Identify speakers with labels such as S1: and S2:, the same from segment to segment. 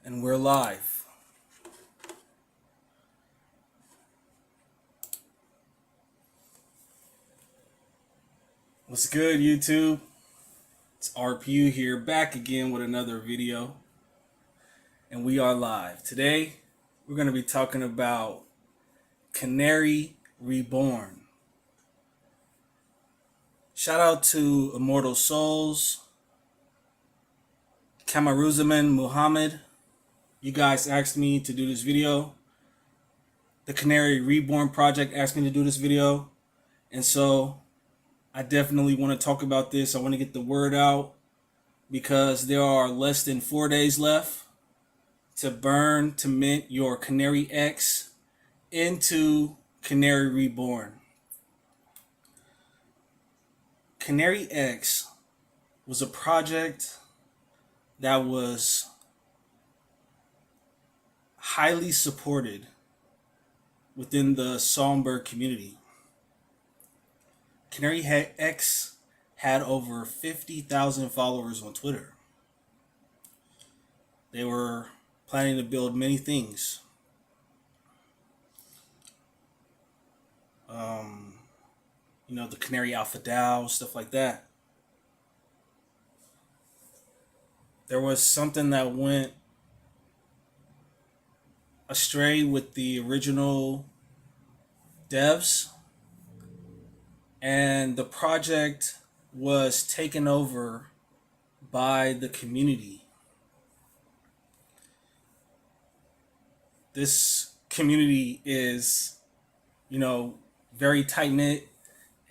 S1: And we're live. What's good, YouTube? It's RPU here, back again with another video. And we are live. Today, we're going to be talking about Canary Reborn. Shout out to Immortal Souls, Kamaruzaman Muhammad. You guys asked me to do this video. The Canary Reborn project asked me to do this video. And so I definitely want to talk about this. I want to get the word out because there are less than 4 days left to burn to mint your CanaryX into Canary Reborn. CanaryX was a project that was highly supported within the Songbird community. CanaryX had over 50,000 followers on Twitter. They were planning to build many things. The Canary Alpha DAO, stuff like that. There was something that went astray with the original devs, and the project was taken over by the community. This community is, very tight-knit,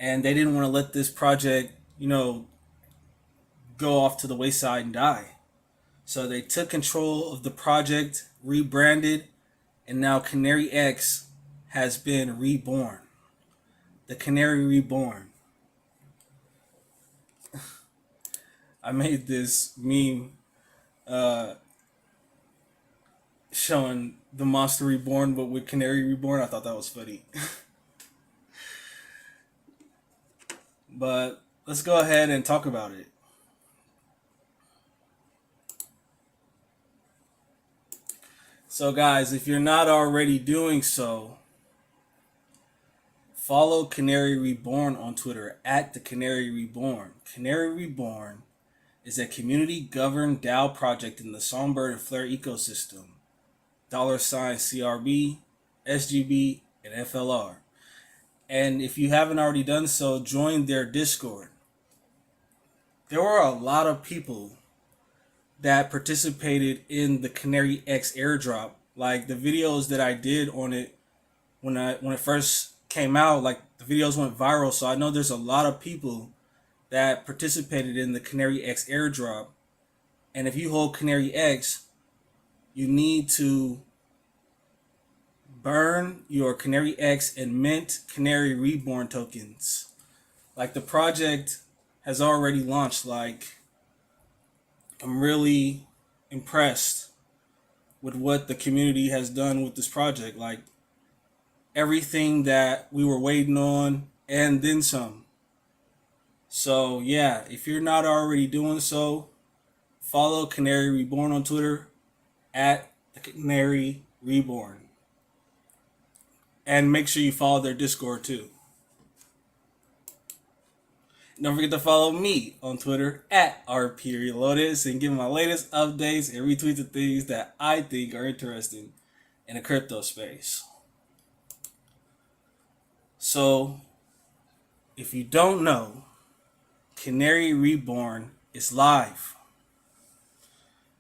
S1: and they didn't want to let this project, go off to the wayside and die. So they took control of the project, rebranded, and now CanaryX has been reborn. The Canary Reborn. I made this meme showing the monster reborn, but with Canary Reborn. I thought that was funny. But let's go ahead and talk about it. So guys, if you're not already doing so, follow Canary Reborn on Twitter at the Canary Reborn. Canary Reborn is a community-governed DAO project in the Songbird and Flare ecosystem. $CRB, SGB, and FLR. And if you haven't already done so, join their Discord. There were a lot of people that participated in the CanaryX airdrop. Like the videos that I did on it when it first came out, like the videos went viral. So I know there's a lot of people that participated in the CanaryX airdrop. And if you hold CanaryX, you need to burn your CanaryX and mint Canary Reborn tokens. Like the project has already launched. Like I'm really impressed with what the community has done with this project. Like everything that we were waiting on and then some. So yeah, if you're not already doing so, follow Canary Reborn on Twitter at the Canary Reborn. And make sure you follow their Discord too. Don't forget to follow me on Twitter at rpreloaded and get my latest updates and retweet the things that I think are interesting in the crypto space. So, if you don't know, Canary Reborn is live.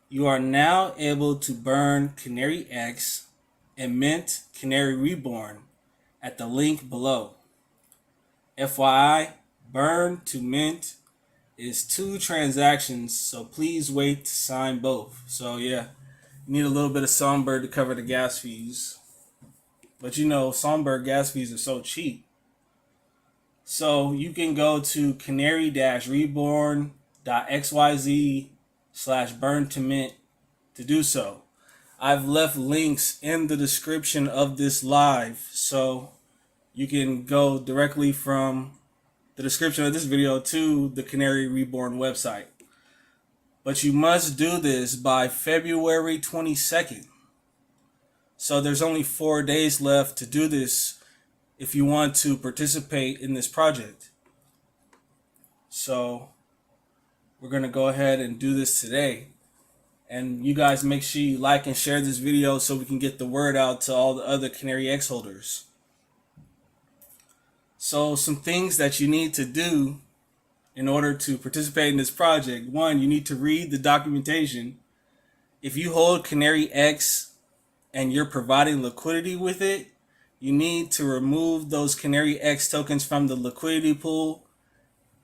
S1: You are now able to burn CanaryX and mint Canary Reborn at the link below. FYI, Burn2Mint is 2 transactions, so please wait to sign both. So yeah, you need a little bit of Songbird to cover the gas fees. But Songbird gas fees are so cheap. So you can go to canary-reborn.xyz/burn2mint to do so. I've left links in the description of this live, so you can go directly from the description of this video to the Canary Reborn website. But you must do this by February 22nd. So there's only 4 days left to do this if you want to participate in this project. So we're going to go ahead and do this today. And you guys make sure you like and share this video so we can get the word out to all the other CanaryX holders. So some things that you need to do in order to participate in this project. One, you need to read the documentation. If you hold CanaryX and you're providing liquidity with it, you need to remove those CanaryX tokens from the liquidity pool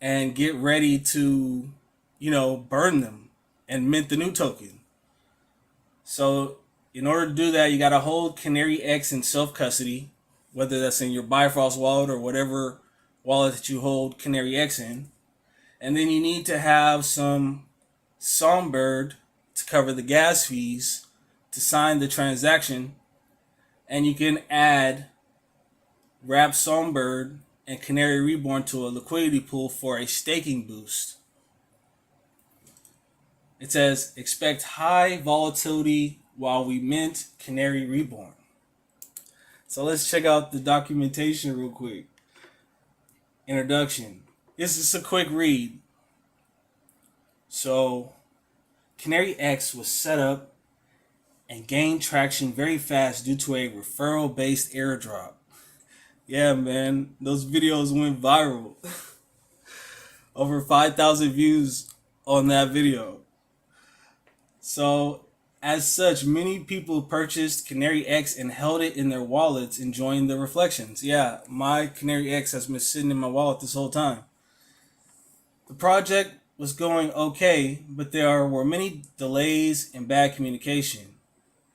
S1: and get ready to, burn them and mint the new token. So in order to do that, you got to hold CanaryX in self-custody, whether that's in your Bifrost wallet or whatever wallet that you hold CanaryX in. And then you need to have some Songbird to cover the gas fees to sign the transaction. And you can add Wrap Songbird and Canary Reborn to a liquidity pool for a staking boost. It says, expect high volatility while we mint Canary Reborn. So let's check out the documentation real quick. Introduction. This is a quick read. So CanaryX was set up and gained traction very fast due to a referral-based airdrop. Yeah, man, those videos went viral. Over 5,000 views on that video. So, as such, many people purchased CanaryX and held it in their wallets, enjoying the reflections. Yeah, my CanaryX has been sitting in my wallet this whole time. The project was going okay, but there were many delays and bad communication.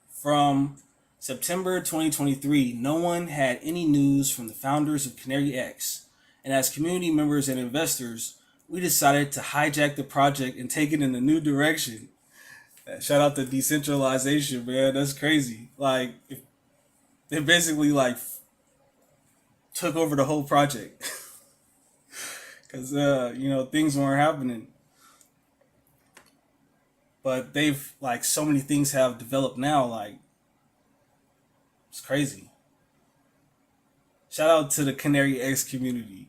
S1: From September 2023, no one had any news from the founders of CanaryX, and as community members and investors, we decided to hijack the project and take it in a new direction. Shout out to decentralization, man. That's crazy. Like, they basically took over the whole project because things weren't happening. But they've so many things have developed now. It's crazy. Shout out to the CanaryX community.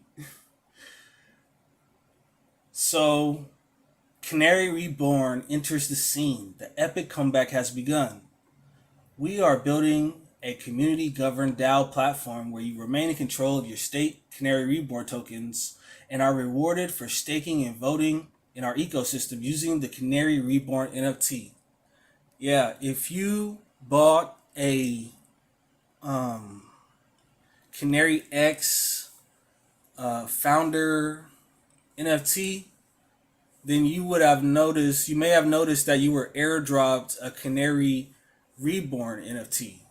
S1: So, Canary Reborn enters the scene. The epic comeback has begun. We are building a community-governed DAO platform where you remain in control of your state Canary Reborn tokens and are rewarded for staking and voting in our ecosystem using the Canary Reborn NFT. Yeah, if you bought a CanaryX founder NFT, then you may have noticed that you were airdropped a Canary Reborn NFT.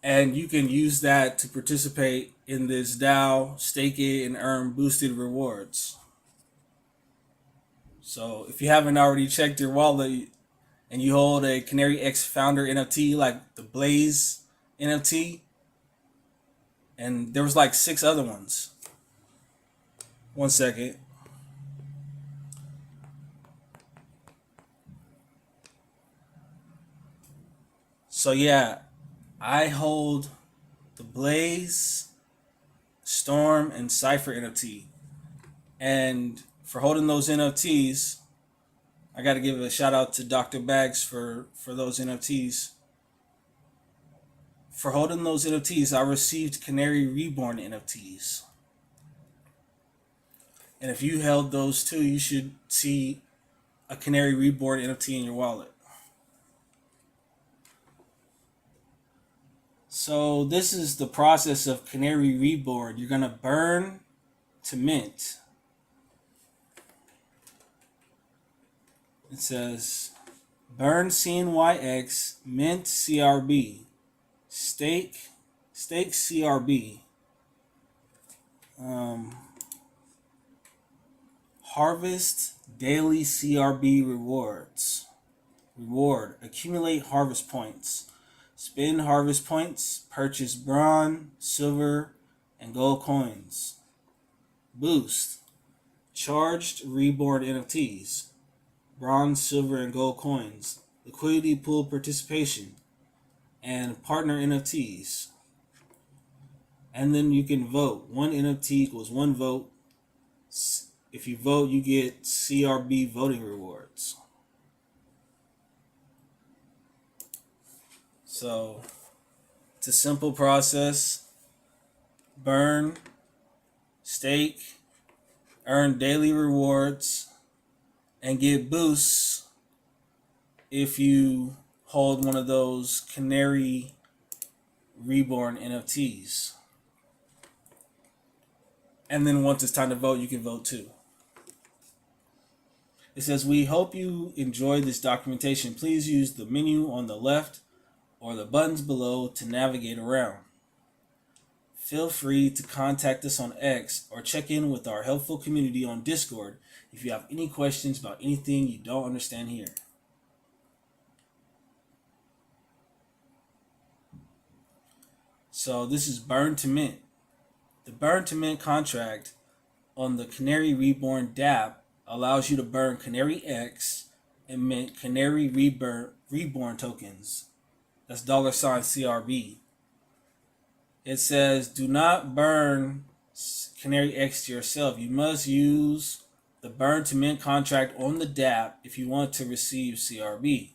S1: And you can use that to participate in this DAO, stake it, and earn boosted rewards. So if you haven't already checked your wallet and you hold a CanaryX founder NFT like the Blaze NFT, and there was 6 other ones. One second. So yeah, I hold the Blaze, Storm, and Cypher NFT. And for holding those NFTs, I got to give a shout out to Dr. Bags for those NFTs. For holding those NFTs, I received Canary Reborn NFTs. And if you held those too, you should see a Canary Reborn NFT in your wallet. So this is the process of Canary Reborn. You're going to burn to mint. It says burn CNYX, mint CRB, stake CRB, harvest daily CRB rewards. Reward, accumulate harvest points. Spend harvest points, purchase bronze, silver, and gold coins. Boost, charged reborn NFTs. bronze, silver, and gold coins, liquidity pool participation, and partner NFTs. And then you can vote. One NFT equals one vote. If you vote, you get CRB voting rewards. So it's a simple process. Burn, stake, earn daily rewards, and get boosts if you hold one of those Canary Reborn NFTs. And then once it's time to vote, you can vote too. It says, we hope you enjoyed this documentation. Please use the menu on the left or the buttons below to navigate around. Feel free to contact us on X or check in with our helpful community on Discord if you have any questions about anything you don't understand here. So this is Burn2Mint. The Burn2Mint contract on the Canary Reborn dApp allows you to burn CanaryX and mint Canary Reborn tokens. That's $CRB. It says, do not burn CanaryX yourself. You must use the Burn2Mint contract on the dApp if you want to receive CRB.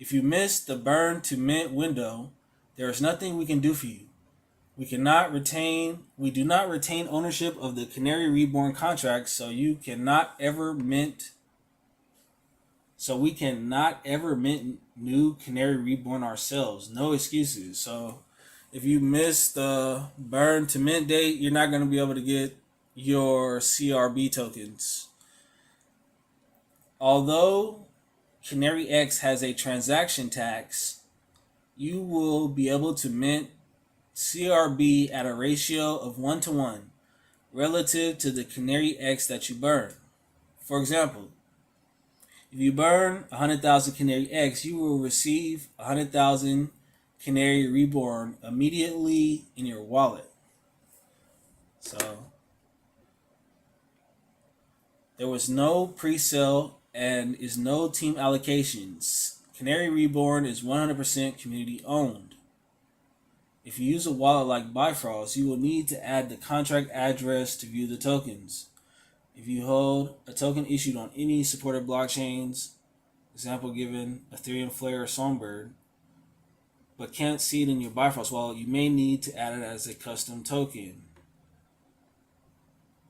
S1: If you miss the Burn2Mint window, there is nothing we can do for you. We do not retain ownership of the Canary Reborn contract, so we cannot ever mint new Canary Reborn ourselves. No excuses. So if you miss the Burn2Mint date, you're not going to be able to get your CRB tokens. Although CanaryX has a transaction tax, you will be able to mint CRB at a ratio of 1-to-1 relative to the CanaryX that you burn. For example, if you burn 100,000 CanaryX, you will receive 100,000 Canary Reborn immediately in your wallet. So there was no pre-sale and is no team allocations. Canary Reborn is 100% community owned. If you use a wallet like Bifrost, you will need to add the contract address to view the tokens. If you hold a token issued on any supported blockchains, example given Ethereum, Flare, or Songbird, but can't see it in your Bifrost wallet, you may need to add it as a custom token.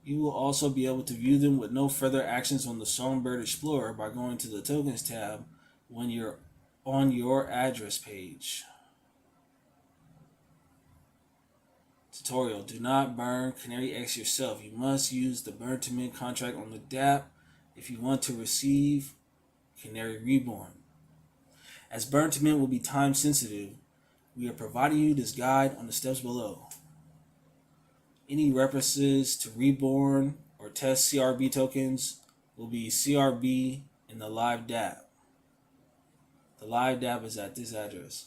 S1: You will also be able to view them with no further actions on the Songbird Explorer by going to the Tokens tab when you're on your address page. Tutorial: do not burn CanaryX yourself. You must use the Burn2Mint contract on the dApp if you want to receive Canary Reborn. As Burn2Mint will be time sensitive, we are providing you this guide on the steps below. Any references to Reborn or test CRB tokens will be CRB in the live dApp. The live dApp is at this address.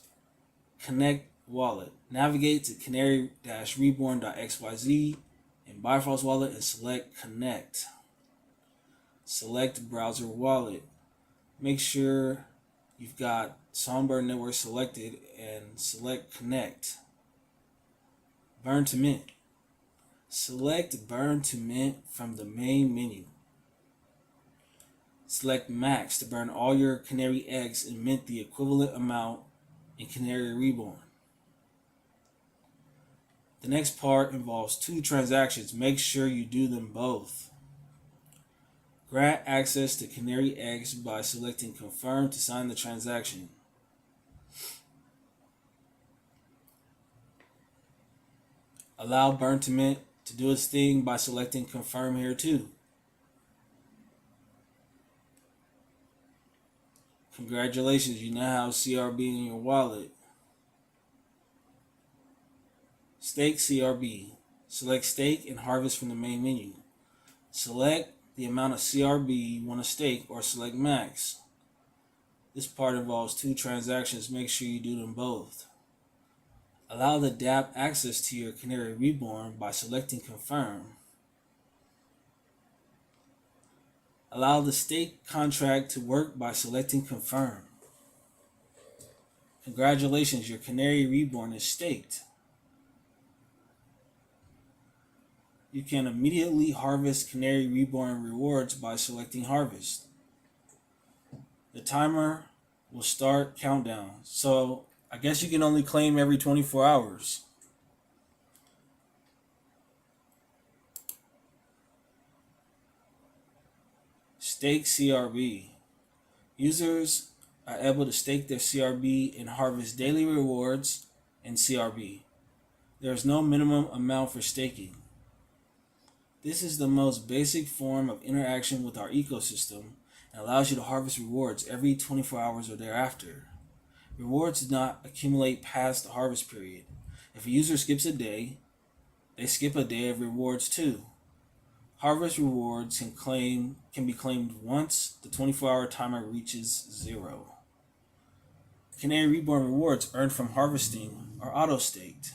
S1: Connect wallet. Navigate to canary-reborn.xyz in Bifrost wallet and select connect. Select browser wallet. Make sure you've got Songbird Network selected and select connect. Burn2Mint. Select Burn2Mint from the main menu. Select max to burn all your CanaryX and mint the equivalent amount in Canary Reborn. The next part involves 2 transactions. Make sure you do them both. Grant access to CanaryX by selecting confirm to sign the transaction. Allow Burn2Mint to do its thing by selecting confirm here too. Congratulations, you now have CRB in your wallet. Stake CRB. Select stake and harvest from the main menu. Select the amount of CRB you want to stake or select max. This part involves 2 transactions. Make sure you do them both. Allow the dApp access to your Canary Reborn by selecting confirm. Allow the stake contract to work by selecting Confirm. Congratulations, your Canary Reborn is staked. You can immediately harvest Canary Reborn rewards by selecting Harvest. The timer will start countdown. So I guess you can only claim every 24 hours. Stake CRB. Users are able to stake their CRB and harvest daily rewards in CRB. There is no minimum amount for staking. This is the most basic form of interaction with our ecosystem and allows you to harvest rewards every 24 hours or thereafter. Rewards do not accumulate past the harvest period. If a user skips a day, they skip a day of rewards too. Harvest rewards can be claimed once the 24-hour timer reaches 0. Canary Reborn rewards earned from harvesting are auto-staked.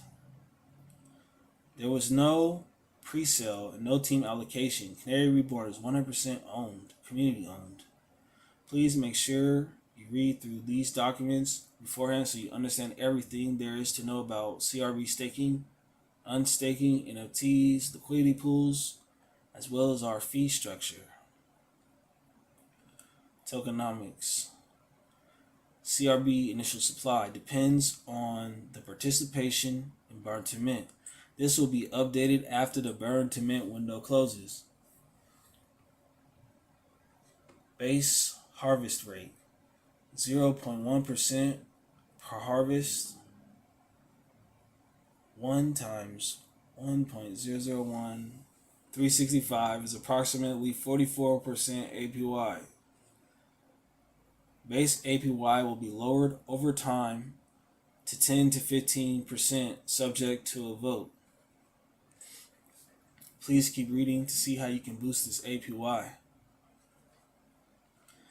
S1: There was no pre-sale and no team allocation. Canary Reborn is 100% owned, community owned. Please make sure you read through these documents beforehand so you understand everything there is to know about CRB staking, unstaking, NFTs, liquidity pools, as well as our fee structure. Tokenomics. CRB initial supply depends on the participation in Burn2Mint. This will be updated after the Burn2Mint window closes. Base harvest rate 0.1% per harvest. 1 times 1.001 365 is approximately 44% APY. Base APY will be lowered over time to 10 to 15% subject to a vote. Please keep reading to see how you can boost this APY.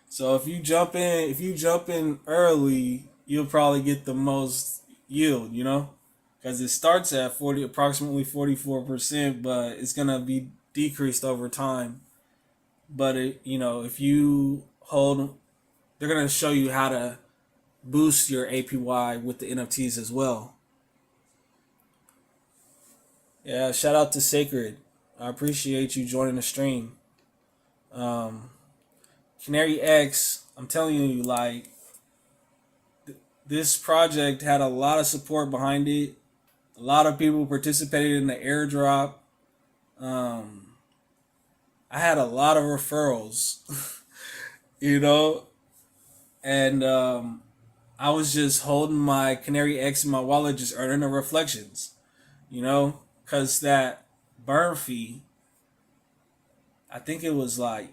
S1: So if you jump in early, you'll probably get the most yield, because it starts at approximately 44%, but it's gonna be decreased over time. But if you hold, they're gonna show you how to boost your APY with the NFTs as well. Yeah, shout out to Sacred. I appreciate you joining the stream. CanaryX, I'm telling you, this project had a lot of support behind it. A lot of people participated in the airdrop. I had a lot of referrals, and I was just holding my CanaryX in my wallet, just earning the reflections, because that burn fee, I think it was like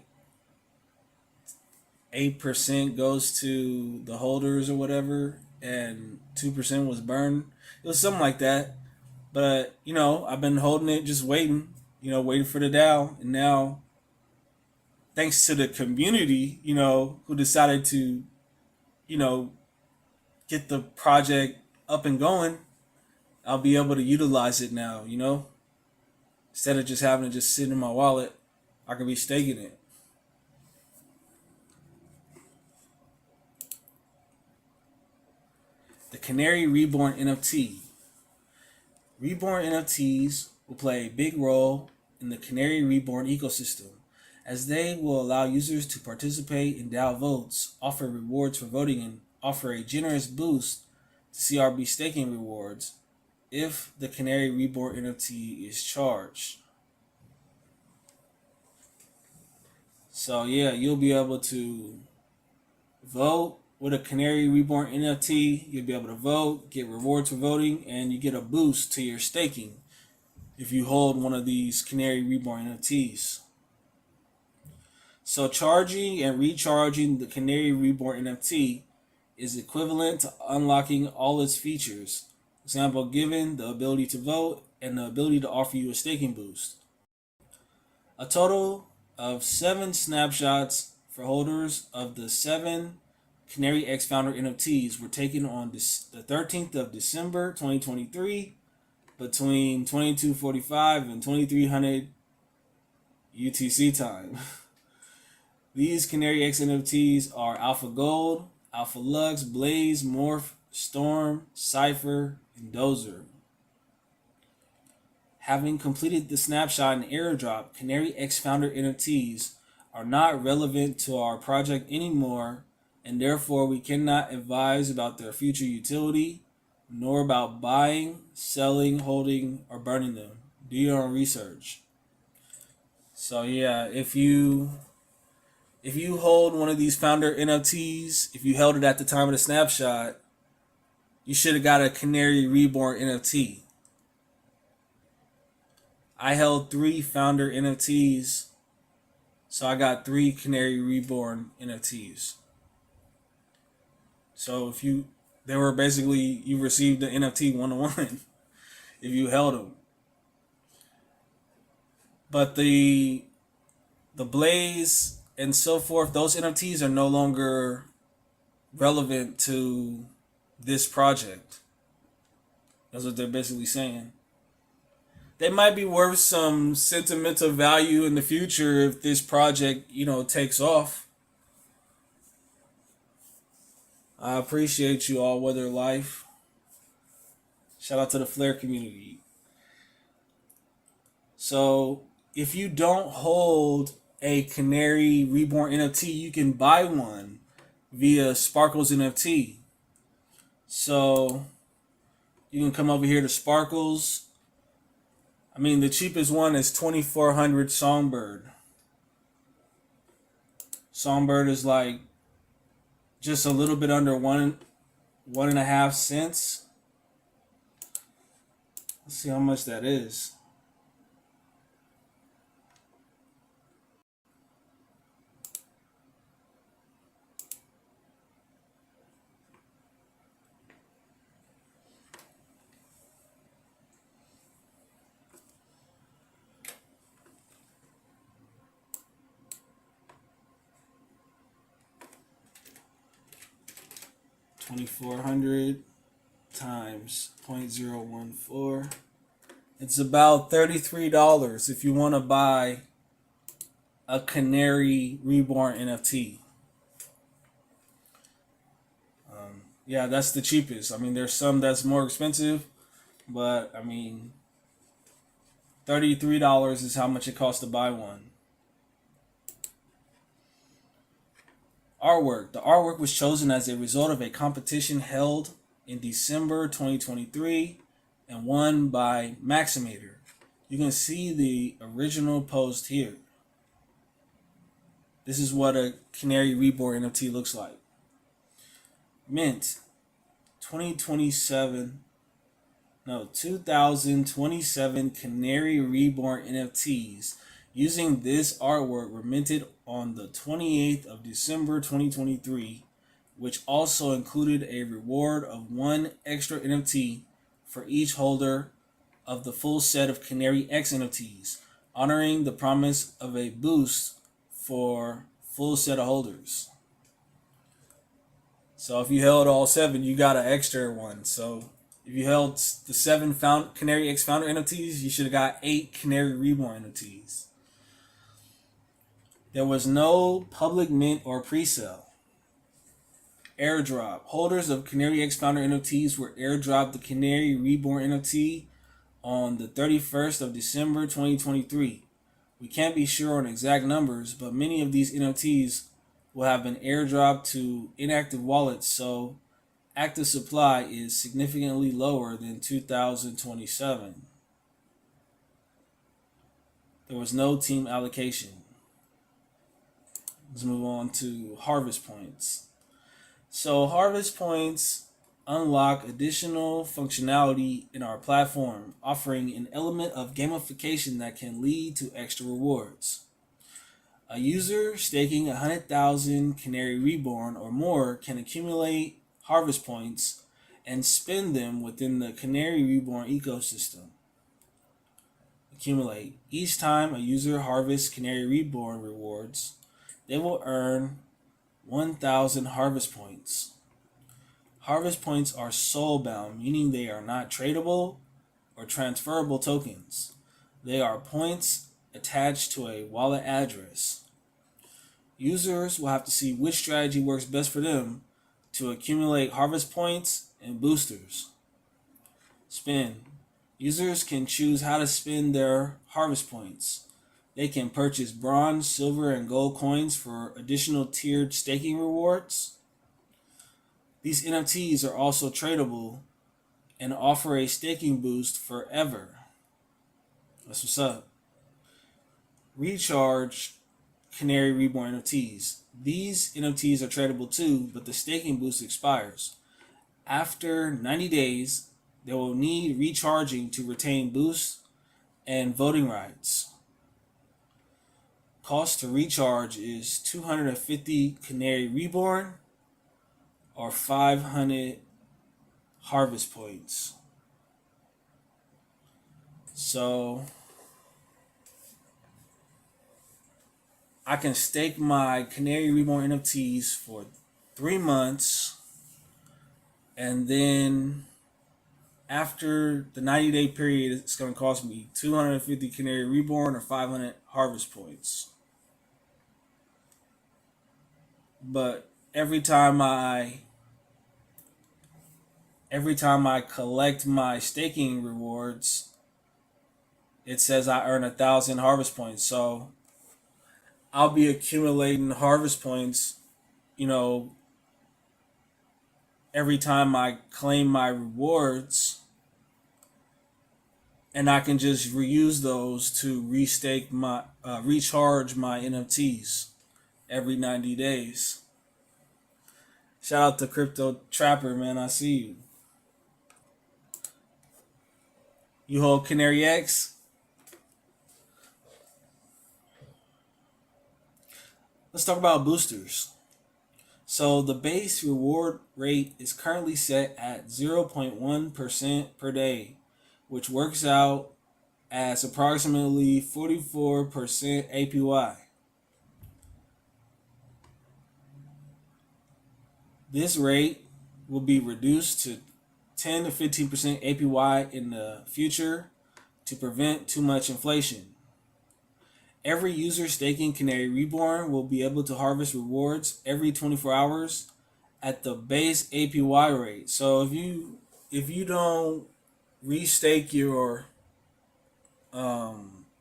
S1: 8% goes to the holders or whatever, and 2% was burned. It was something like that. But, I've been holding it, just waiting, waiting for the DAO. And now, thanks to the community, who decided to, get the project up and going, I'll be able to utilize it now, Instead of just having to just sit in my wallet, I could be staking it. The Canary Reborn NFT. Reborn NFTs will play a big role in the Canary Reborn ecosystem, as they will allow users to participate in DAO votes, offer rewards for voting, and offer a generous boost to CRB staking rewards if the Canary Reborn NFT is charged. So yeah, you'll be able to vote with a Canary Reborn NFT. You'll be able to vote, get rewards for voting, and you get a boost to your staking if you hold one of these Canary Reborn NFTs. So charging and recharging the Canary Reborn NFT is equivalent to unlocking all its features. Example given, the ability to vote and the ability to offer you a staking boost. A total of 7 snapshots for holders of the 7 CanaryX founder NFTs were taken on the 13th of December 2023 between 22:45 and 2300 UTC time. These CanaryX NFTs are Alpha Gold, Alpha Lux, Blaze, Morph, Storm, Cypher, and Dozer. Having completed the snapshot and airdrop, CanaryX founder NFTs are not relevant to our project anymore, and therefore we cannot advise about their future utility, nor about buying, selling, holding, or burning them. Do your own research. So yeah, if you hold one of these founder NFTs, if you held it at the time of the snapshot, you should have got a Canary Reborn NFT. I held 3 founder NFTs, so I got 3 Canary Reborn NFTs. So they were basically, you received the NFT 1-to-1 if you held them. But the Blaze and so forth, those NFTs are no longer relevant to this project. That's what they're basically saying. They might be worth some sentimental value in the future if this project, takes off. I appreciate you all, Weather Life. Shout out to the Flare community. So if you don't hold a Canary Reborn NFT, you can buy one via Sparkles NFT. So you can come over here to Sparkles. I mean, the cheapest one is 2,400 Songbird. Songbird is like just a little bit under 1.5 cents. Let's see how much that is. $2,400 times 0.014. It's about $33 if you want to buy a Canary Reborn NFT. Yeah, that's the cheapest. I mean, there's some that's more expensive, but I mean, $33 is how much it costs to buy one. Artwork. The artwork was chosen as a result of a competition held in December 2023 and won by Maximator. You can see the original post here. This is what a Canary Reborn NFT looks like. Mint 2027 Canary Reborn NFTs using this artwork were minted on the 28th of December 2023, which also included a reward of 1 extra NFT for each holder of the full set of CanaryX NFTs, honoring the promise of a boost for full set of holders. So if you held all 7, you got an extra one. So if you held the 7 CanaryX founder NFTs, you should have got 8 Canary Reborn NFTs. There was no public mint or pre-sale. Airdrop. Holders of CanaryX founder NFTs were airdropped the Canary Reborn NFT on the 31st of December 2023. We can't be sure on exact numbers, but many of these NFTs will have been airdropped to inactive wallets, so active supply is significantly lower than 2027. There was no team allocation. Let's move on to harvest points. So harvest points unlock additional functionality in our platform, offering an element of gamification that can lead to extra rewards. A user staking 100,000 Canary Reborn or more can accumulate harvest points and spend them within the Canary Reborn ecosystem. Accumulate. Each time a user harvests Canary Reborn rewards, they will earn 1,000 harvest points. Harvest points are soul-bound, meaning they are not tradable or transferable tokens. They are points attached to a wallet address. Users will have to see which strategy works best for them to accumulate harvest points and boosters. Spend. Users can choose how to spend their harvest points. They can purchase bronze, silver, and gold coins for additional tiered staking rewards. These NFTs are also tradable and offer a staking boost forever. That's what's up. Recharge Canary Reborn NFTs. These NFTs are tradable too, but the staking boost expires. After 90 days, they will need recharging to retain boosts and voting rights. Cost to recharge is 250 Canary Reborn or 500 harvest points. So I can stake my Canary Reborn NFTs for 3 months, and then after the 90-day period, it's going to cost me 250 Canary Reborn or 500 harvest points. But every time I collect my staking rewards, it says I earn 1,000 harvest points. So I'll be accumulating harvest points, every time I claim my rewards, and I can just reuse those to recharge my NFTs every 90 days. Shout out to Crypto Trapper, man. I see you. You hold CanaryX? Let's talk about boosters. So the base reward rate is currently set at 0.1% per day, which works out as approximately 44% APY. This rate will be reduced to 10 to 15% APY in the future to prevent too much inflation. Every user staking Canary Reborn will be able to harvest rewards every 24 hours at the base APY rate. So if you don't restake your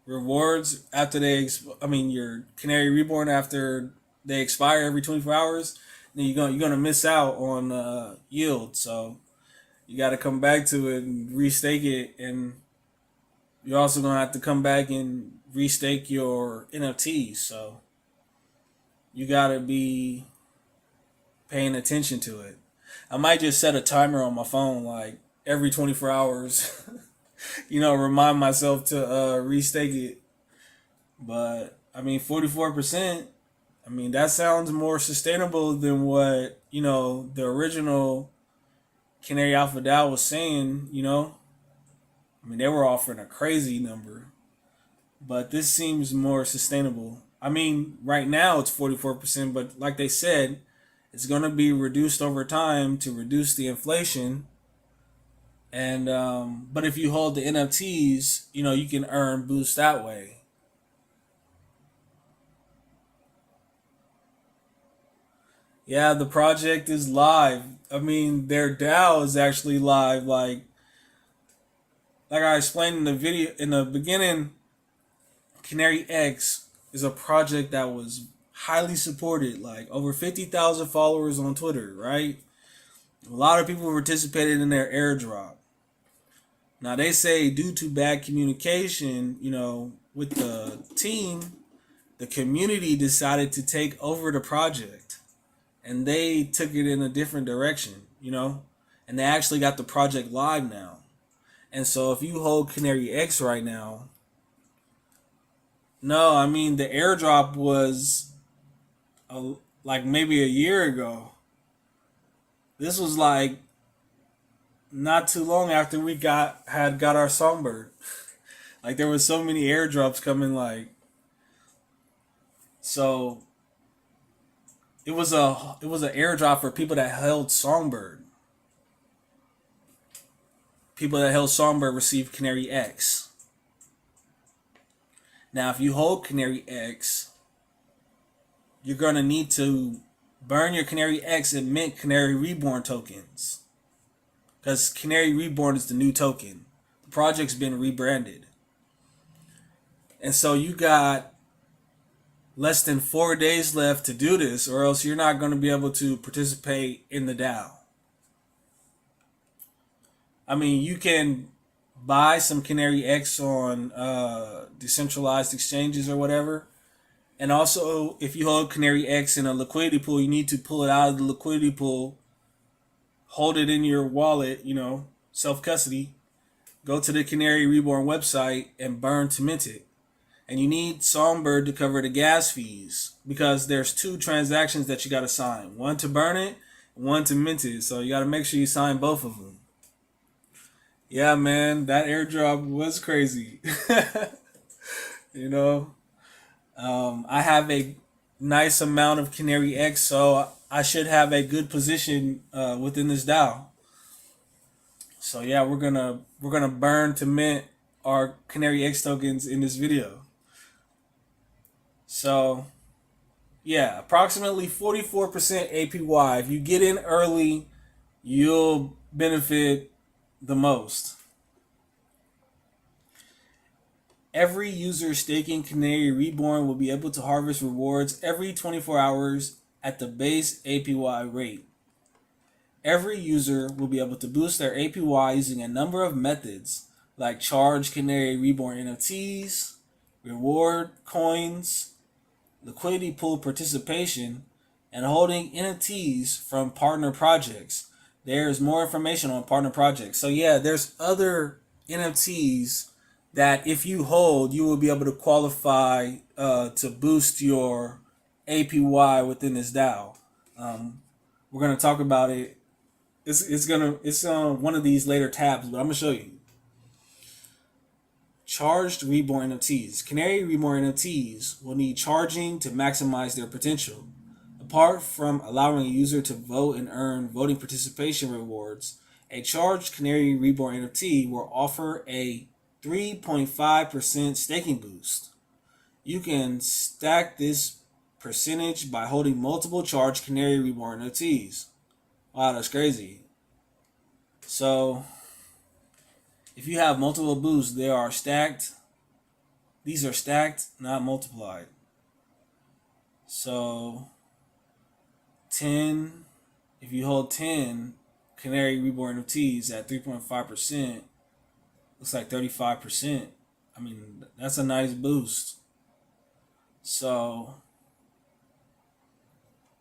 S1: rewards after your Canary Reborn after they expire every 24 hours, then you're gonna miss out on yield. So you got to come back to it and restake it, and you're also gonna have to come back and restake your NFTs. So you gotta be paying attention to it. I might just set a timer on my phone, like every 24 hours, remind myself to restake it. But 44%. That sounds more sustainable than what the original Canary Alpha DAO was saying. They were offering a crazy number, but this seems more sustainable. Right now it's 44%, but like they said, it's going to be reduced over time to reduce the inflation. And but if you hold the NFTs, you can earn boosts that way. Yeah, the project is live. Their DAO is actually live. Like I explained in the video in the beginning, CanaryX is a project that was highly supported, like over 50,000 followers on Twitter, right? A lot of people participated in their airdrop. Now they say due to bad communication, with the team, the community decided to take over the project and they took it in a different direction, and they actually got the project live now. And so if you hold CanaryX right now, no, the airdrop was like maybe a year ago. This was like not too long after we got our songbird. Like there was so many airdrops coming, so it was an airdrop for people that held songbird. People that held songbird received CanaryX. Now if you hold CanaryX, you're going to need to burn your CanaryX and mint Canary Reborn tokens. Because Canary Reborn is the new token. The project's been rebranded. And so you got less than 4 days left to do this, or else you're not going to be able to participate in the DAO. I mean, you can buy some CanaryX on decentralized exchanges or whatever. And also, if you hold CanaryX in a liquidity pool, you need to pull it out of the liquidity pool, hold it in your wallet, self-custody, go to the Canary Reborn website and Burn2Mint it. And you need Songbird to cover the gas fees because there's 2 transactions that you got to sign. One to burn it, one to mint it. So you got to make sure you sign both of them. Yeah, man, that airdrop was crazy. I have a nice amount of CanaryX, so I should have a good position within this DAO. So yeah, we're gonna burn to mint our CanaryX tokens in this video. So yeah, approximately 44% APY. If you get in early, you'll benefit the most. Every user staking Canary Reborn will be able to harvest rewards every 24 hours at the base APY rate. Every user will be able to boost their APY using a number of methods like charge Canary Reborn NFTs, reward coins, liquidity pool participation, and holding NFTs from partner projects. There's more information on partner projects. So yeah, there's other NFTs that if you hold, you will be able to qualify to boost your APY within this DAO. We're gonna talk about it. It's on one of these later tabs, but I'm gonna show you. Charged Reborn NFTs. Canary Reborn NFTs will need charging to maximize their potential. Apart from allowing a user to vote and earn voting participation rewards, a charged Canary Reborn NFT will offer a 3.5% staking boost. You can stack this percentage by holding multiple charged Canary Reborn NFTs. Wow, that's crazy. So, if you have multiple boosts, they are stacked. These are stacked, not multiplied. So, 10, if you hold 10 Canary Reborn NFTs at 3.5%, looks like 35%. I mean, that's a nice boost. So,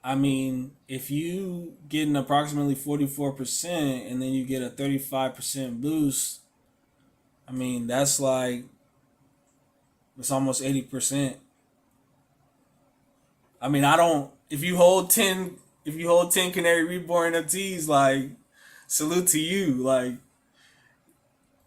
S1: I mean, if you get an approximately 44% and then you get a 35% boost, I mean, it's almost 80%. I mean, if you hold 10 Canary Reborn NFTs, like, salute to you. Like,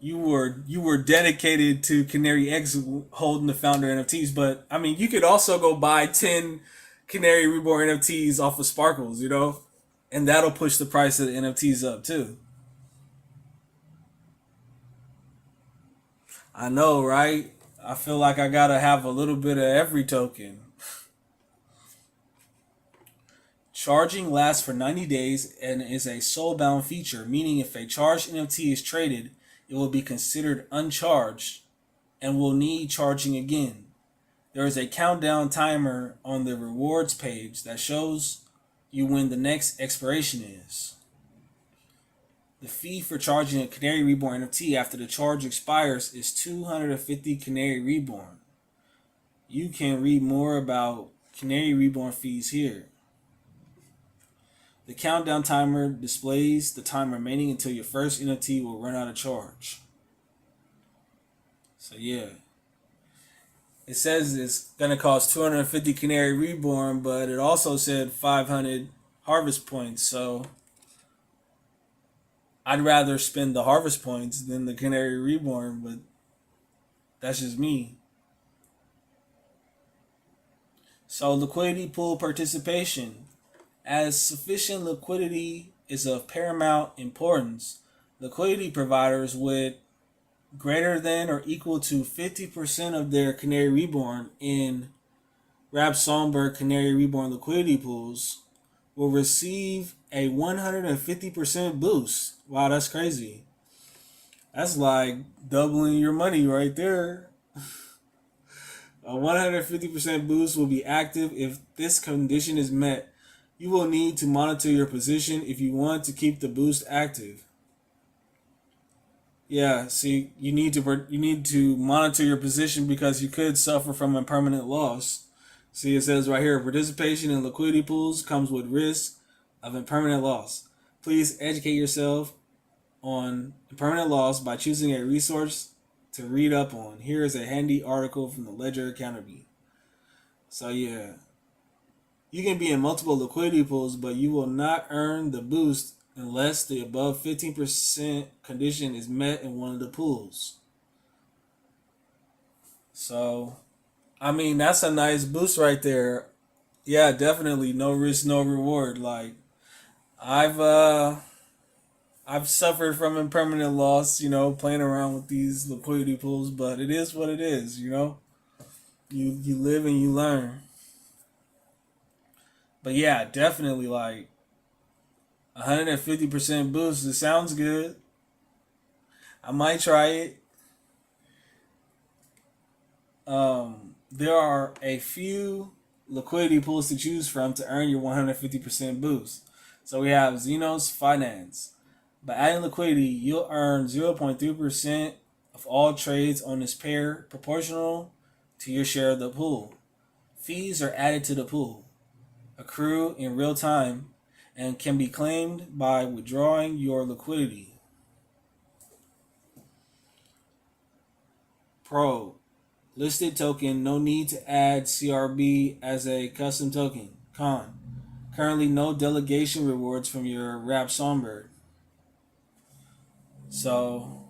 S1: you were dedicated to CanaryX holding the founder NFTs. But I mean, you could also go buy 10 Canary Reborn NFTs off of Sparkles, and that'll push the price of the NFTs up too. I know, right? I feel like I gotta have a little bit of every token. Charging lasts for 90 days and is a soul-bound feature, meaning if a charged NFT is traded, it will be considered uncharged and will need charging again. There is a countdown timer on the rewards page that shows you when the next expiration is. The fee for charging a Canary Reborn NFT after the charge expires is 250 Canary Reborn. You can read more about Canary Reborn fees here. The countdown timer displays the time remaining until your first NFT will run out of charge. So yeah. It says it's going to cost 250 Canary Reborn, but it also said 500 harvest points. So I'd rather spend the harvest points than the Canary Reborn, but that's just me. So liquidity pool participation. As sufficient liquidity is of paramount importance, liquidity providers with greater than or equal to 50% of their Canary Reborn in Rap Songbird Canary Reborn Liquidity Pools will receive a 150% boost. Wow, that's crazy. That's like doubling your money right there. A 150% boost will be active if this condition is met. You will need to monitor your position if you want to keep the boost active. Yeah, see, you need to monitor your position because you could suffer from a permanent loss. See, it says right here, participation in liquidity pools comes with risk of impermanent loss. Please educate yourself on impermanent loss by choosing a resource to read up on. Here is a handy article from the Ledger Academy. So yeah, you can be in multiple liquidity pools, but you will not earn the boost unless the above 15% condition is met in one of the pools. So, I mean, that's a nice boost right there. Yeah, definitely no risk, no reward. Like I've uh I've suffered from impermanent loss, playing around with these liquidity pools, but it is what it is. You live and you learn. But yeah, definitely like 150% boost. It sounds good. I might try it. There are a few liquidity pools to choose from to earn your 150% boost. So we have Xenos Finance. By adding liquidity, you'll earn 0.3% of all trades on this pair, proportional to your share of the pool. Fees are added to the pool, accrue in real time, and can be claimed by withdrawing your liquidity. Pro. Listed token, no need to add CRB as a custom token. Con. Currently no delegation rewards from your Rap Songbird. So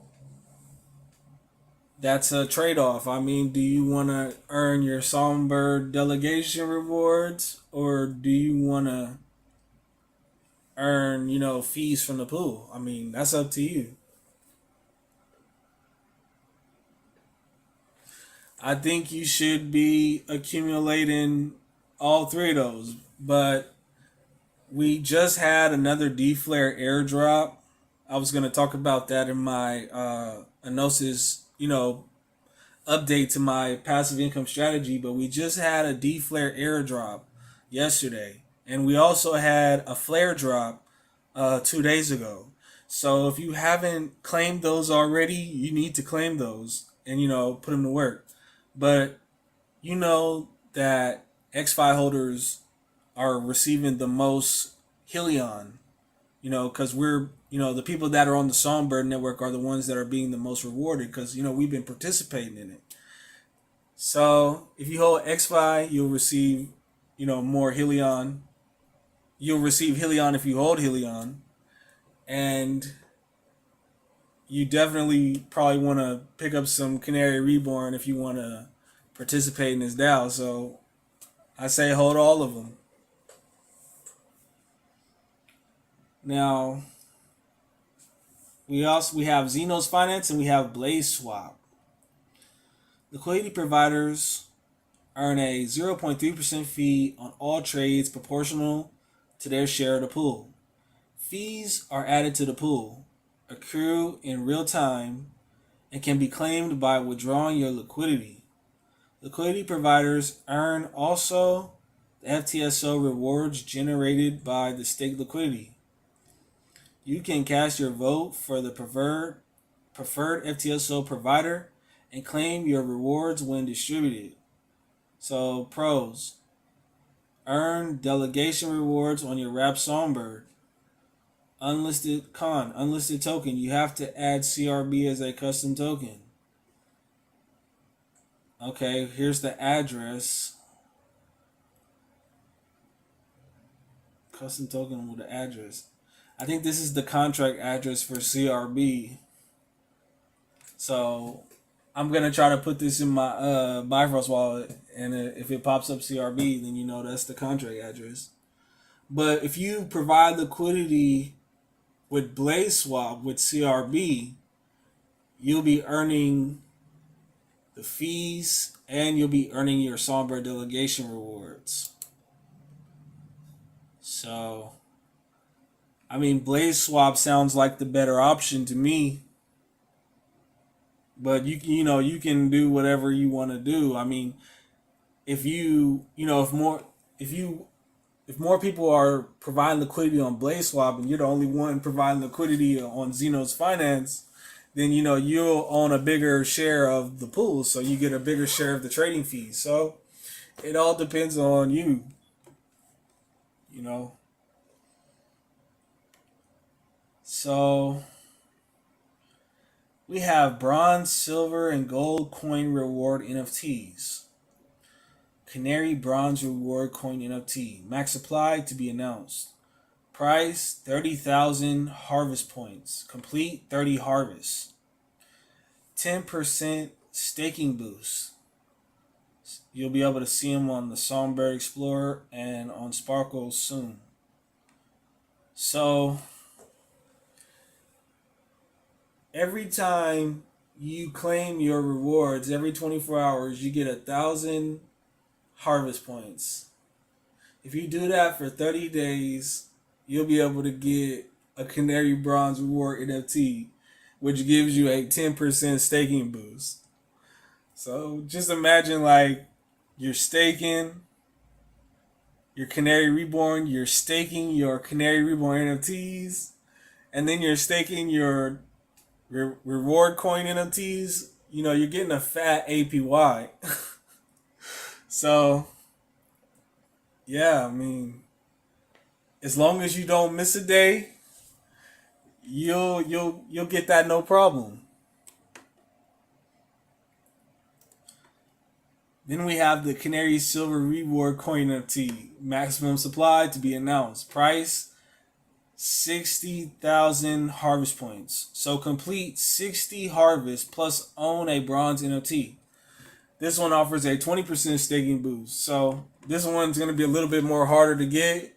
S1: that's a trade-off. I mean, do you want to earn your Songbird delegation rewards, or do you want to earn, fees from the pool? I mean, that's up to you. I think you should be accumulating all three of those, but we just had another D-Flare airdrop. I was going to talk about that in my Anosis, update to my passive income strategy, but we just had a D-Flare airdrop yesterday. And we also had a flare drop 2 days ago. So if you haven't claimed those already, you need to claim those and, put them to work. But you know that XFi holders are receiving the most Helion, because the people that are on the Songbird network are the ones that are being the most rewarded because, we've been participating in it. So if you hold XFi, you'll receive, more Helion. You'll receive Helion if you hold Helion. And you definitely probably want to pick up some Canary Reborn if you want to participate in this DAO. So I say hold all of them. Now, we have Xenos Finance and we have BlazeSwap. Liquidity providers earn a 0.3% fee on all trades proportional to their share of the pool. Fees are added to the pool, accrue in real time, and can be claimed by withdrawing your liquidity. Liquidity providers earn also the FTSO rewards generated by the staked liquidity. You can cast your vote for the preferred FTSO provider and claim your rewards when distributed. So, pros. Earn delegation rewards on your Rap Songbird. Unlisted token. You have to add CRB as a custom token. Okay, here's the address. Custom token with the address. I think this is the contract address for CRB. So I'm gonna try to put this in my Bifrost wallet, and if it pops up CRB, then that's the contract address. But if you provide liquidity with BlazeSwap with CRB, you'll be earning the fees, and you'll be earning your Songbird delegation rewards. So, I mean, BlazeSwap sounds like the better option to me. But you can do whatever you want to do. I mean, if if more people are providing liquidity on BlazeSwap and you're the only one providing liquidity on Xenos Finance, then you'll own a bigger share of the pool, so you get a bigger share of the trading fees. So it all depends on you. You know. So we have bronze, silver, and gold coin reward NFTs. Canary Bronze Reward Coin NFT. Max supply to be announced. Price 30,000 harvest points. Complete 30 harvests. 10% staking boost. You'll be able to see them on the Songbird Explorer and on Sparkle soon. So, every time you claim your rewards, every 24 hours, you get 1,000 harvest points. If you do that for 30 days, you'll be able to get a Canary Bronze Reward NFT, which gives you a 10% staking boost. So just imagine like you're staking your Canary Reborn, you're staking your Canary Reborn NFTs, and then you're staking your reward coin NFTs. You're getting a fat APY. So, yeah, I mean, as long as you don't miss a day, you'll get that no problem. Then we have the Canary Silver Reward Coin NFT. Maximum supply to be announced. Price 60,000 harvest points. So complete 60 harvests plus own a bronze NFT. This one offers a 20% staking boost. So this one's going to be a little bit more harder to get.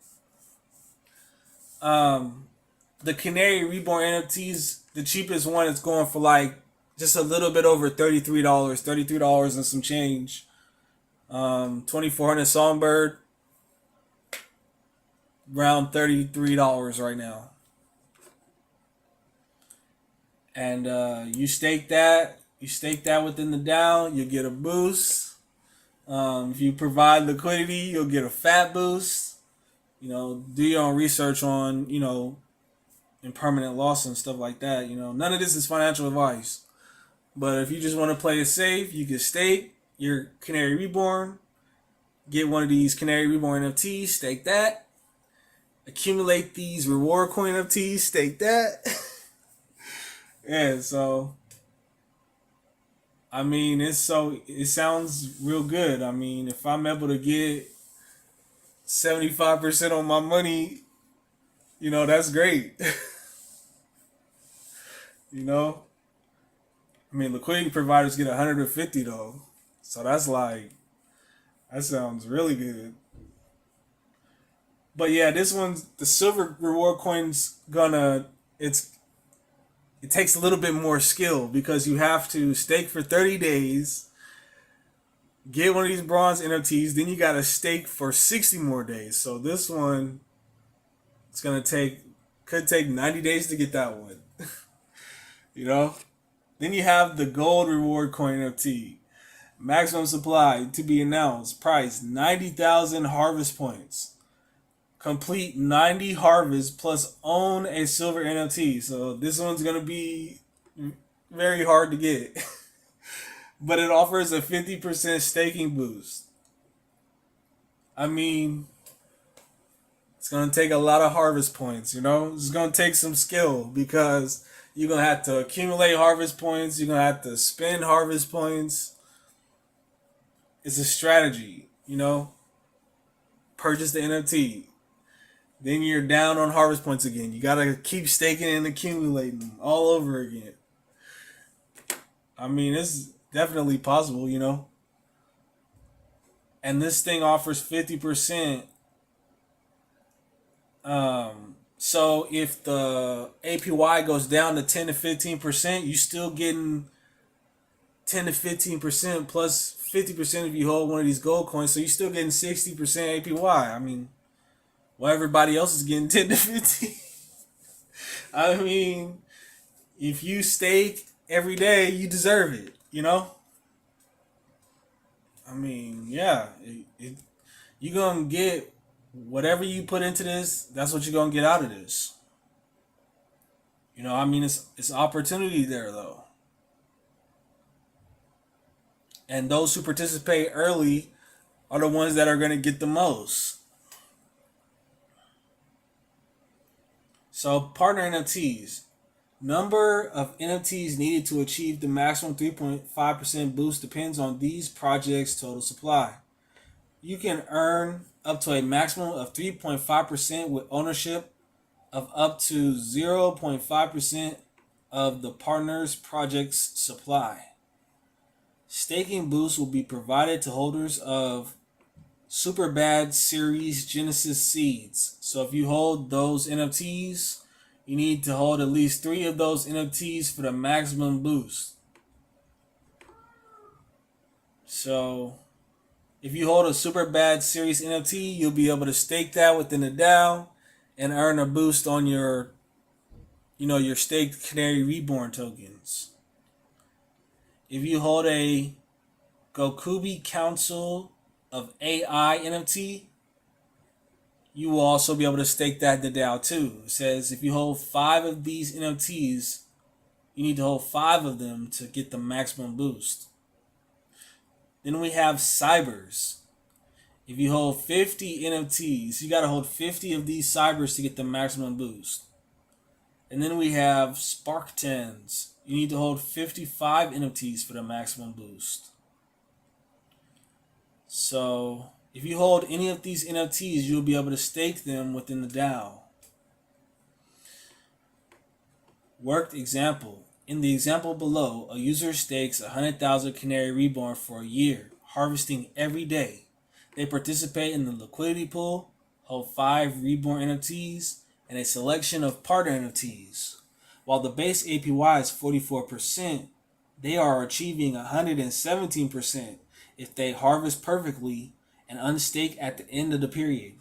S1: The Canary Reborn NFTs, the cheapest one is going for like just a little bit over $33. $33 and some change. 2,400 Songbird. Around $33 right now. And you stake that. You stake that within the DAO, you'll get a boost. If you provide liquidity, you'll get a fat boost. Do your own research on, impermanent loss and stuff like that. None of this is financial advice. But if you just want to play it safe, you can stake your Canary Reborn, get one of these Canary Reborn NFTs, stake that, accumulate these reward coin NFTs, stake that. Yeah, so I mean, it sounds real good. I mean, if I'm able to get 75% on my money, that's great. I mean, liquidity providers get 150 though. So that sounds really good. But yeah, this one's the silver reward coin's it takes a little bit more skill because you have to stake for 30 days, get one of these bronze NFTs, then you got to stake for 60 more days. So this one, could take 90 days to get that one. Then you have the gold reward coin NFT. Maximum supply to be announced. Price 90,000 harvest points. Complete 90 harvests plus own a silver NFT. So this one's going to be very hard to get. But it offers a 50% staking boost. I mean, it's going to take a lot of harvest points, It's going to take some skill because you're going to have to accumulate harvest points. You're going to have to spend harvest points. It's a strategy, Purchase the NFT. Then you're down on harvest points again. You gotta keep staking and accumulating them all over again. I mean, it's definitely possible, And this thing offers 50%. So if the APY goes down to 10 to 15%, you still getting 10 to 15% plus 50% if you hold one of these gold coins. So you're still getting 60% APY. I mean, while everybody else is getting 10 to 15. I mean, if you stake every day, you deserve it, you know? I mean, yeah, you're going to get whatever you put into this, that's what you're going to get out of this. You know, I mean, it's opportunity there, though. And those who participate early are the ones that are going to get the most. So, partner NFTs. Number of NFTs needed to achieve the maximum 3.5% boost depends on these projects' total supply. You can earn up to a maximum of 3.5% with ownership of up to 0.5% of the partner's project's supply. Staking boosts will be provided to holders of Superbad Series Genesis seeds. So if you hold those NFTs, you need to hold at least 3 of those NFTs for the maximum boost. So if you hold a Superbad Series NFT, you'll be able to stake that within the DAO and earn a boost on your staked Canary Reborn tokens. If you hold a Gokubi Council of AI NFT, you will also be able to stake that in the DAO too. It says if you hold 5 of these NFTs, you need to hold 5 of them to get the maximum boost. Then we have Cybers. If you hold 50 NFTs, you got to hold 50 of these Cybers to get the maximum boost. And then we have Sparktens. You need to hold 55 NFTs for the maximum boost. So if you hold any of these NFTs, you'll be able to stake them within the DAO. Worked example. In the example below, a user stakes 100,000 Canary Reborn for a year, harvesting every day. They participate in the liquidity pool, hold 5 Reborn NFTs, and a selection of partner NFTs. While the base APY is 44%, they are achieving 117% if they harvest perfectly and unstake at the end of the period.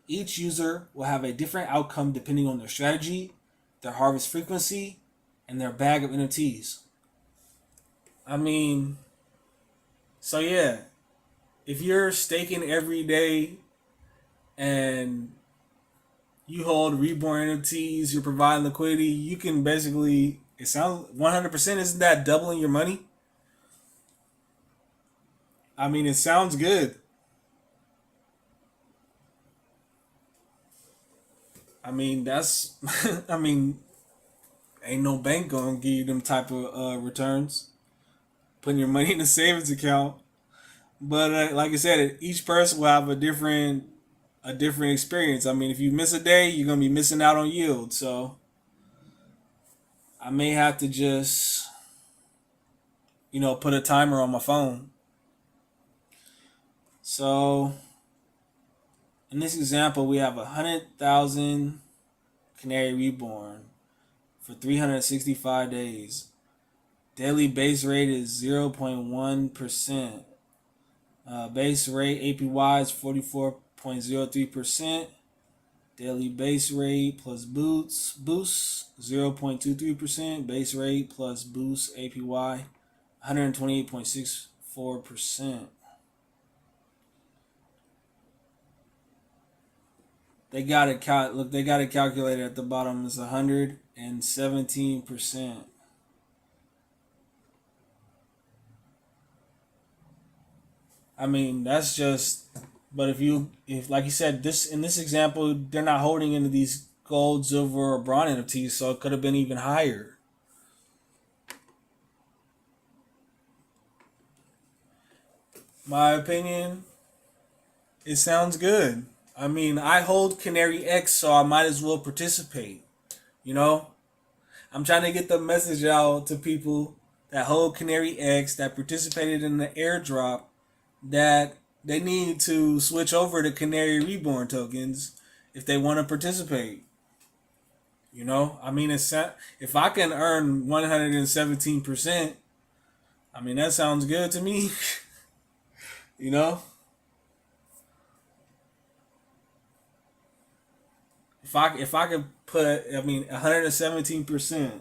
S1: Each user will have a different outcome depending on their strategy, their harvest frequency, and their bag of NFTs. I mean, so yeah, if you're staking every day and you hold Reborn NFTs, you're providing liquidity, you can basically, it sounds 100%, isn't that doubling your money? I mean, it sounds good. I mean, that's, I mean, ain't no bank gonna give you them type of returns. Putting your money in a savings account. But like I said, each person will have a different experience. I mean, if you miss a day, you're gonna be missing out on yield. So I may have to just, put a timer on my phone. So in this example, we have 100,000 Canary Reborn for 365 days. Daily base rate is 0.1%. Base rate APY is 44.03%. Daily base rate plus boost 0.23%. Base rate plus boost APY 128.64%. They got it they got it calculated at the bottom. It's 117%. I mean, that's just. But if like you said, in this example, they're not holding into these gold, silver, or bronze NFTs, so it could have been even higher. My opinion, it sounds good. I mean, I hold CanaryX, so I might as well participate. You know, I'm trying to get the message out to people that hold CanaryX, that participated in the airdrop, that they need to switch over to Canary Reborn tokens if they want to participate. I mean, if I can earn 117%, I mean, that sounds good to me. you know, if I could put, I mean, 117%.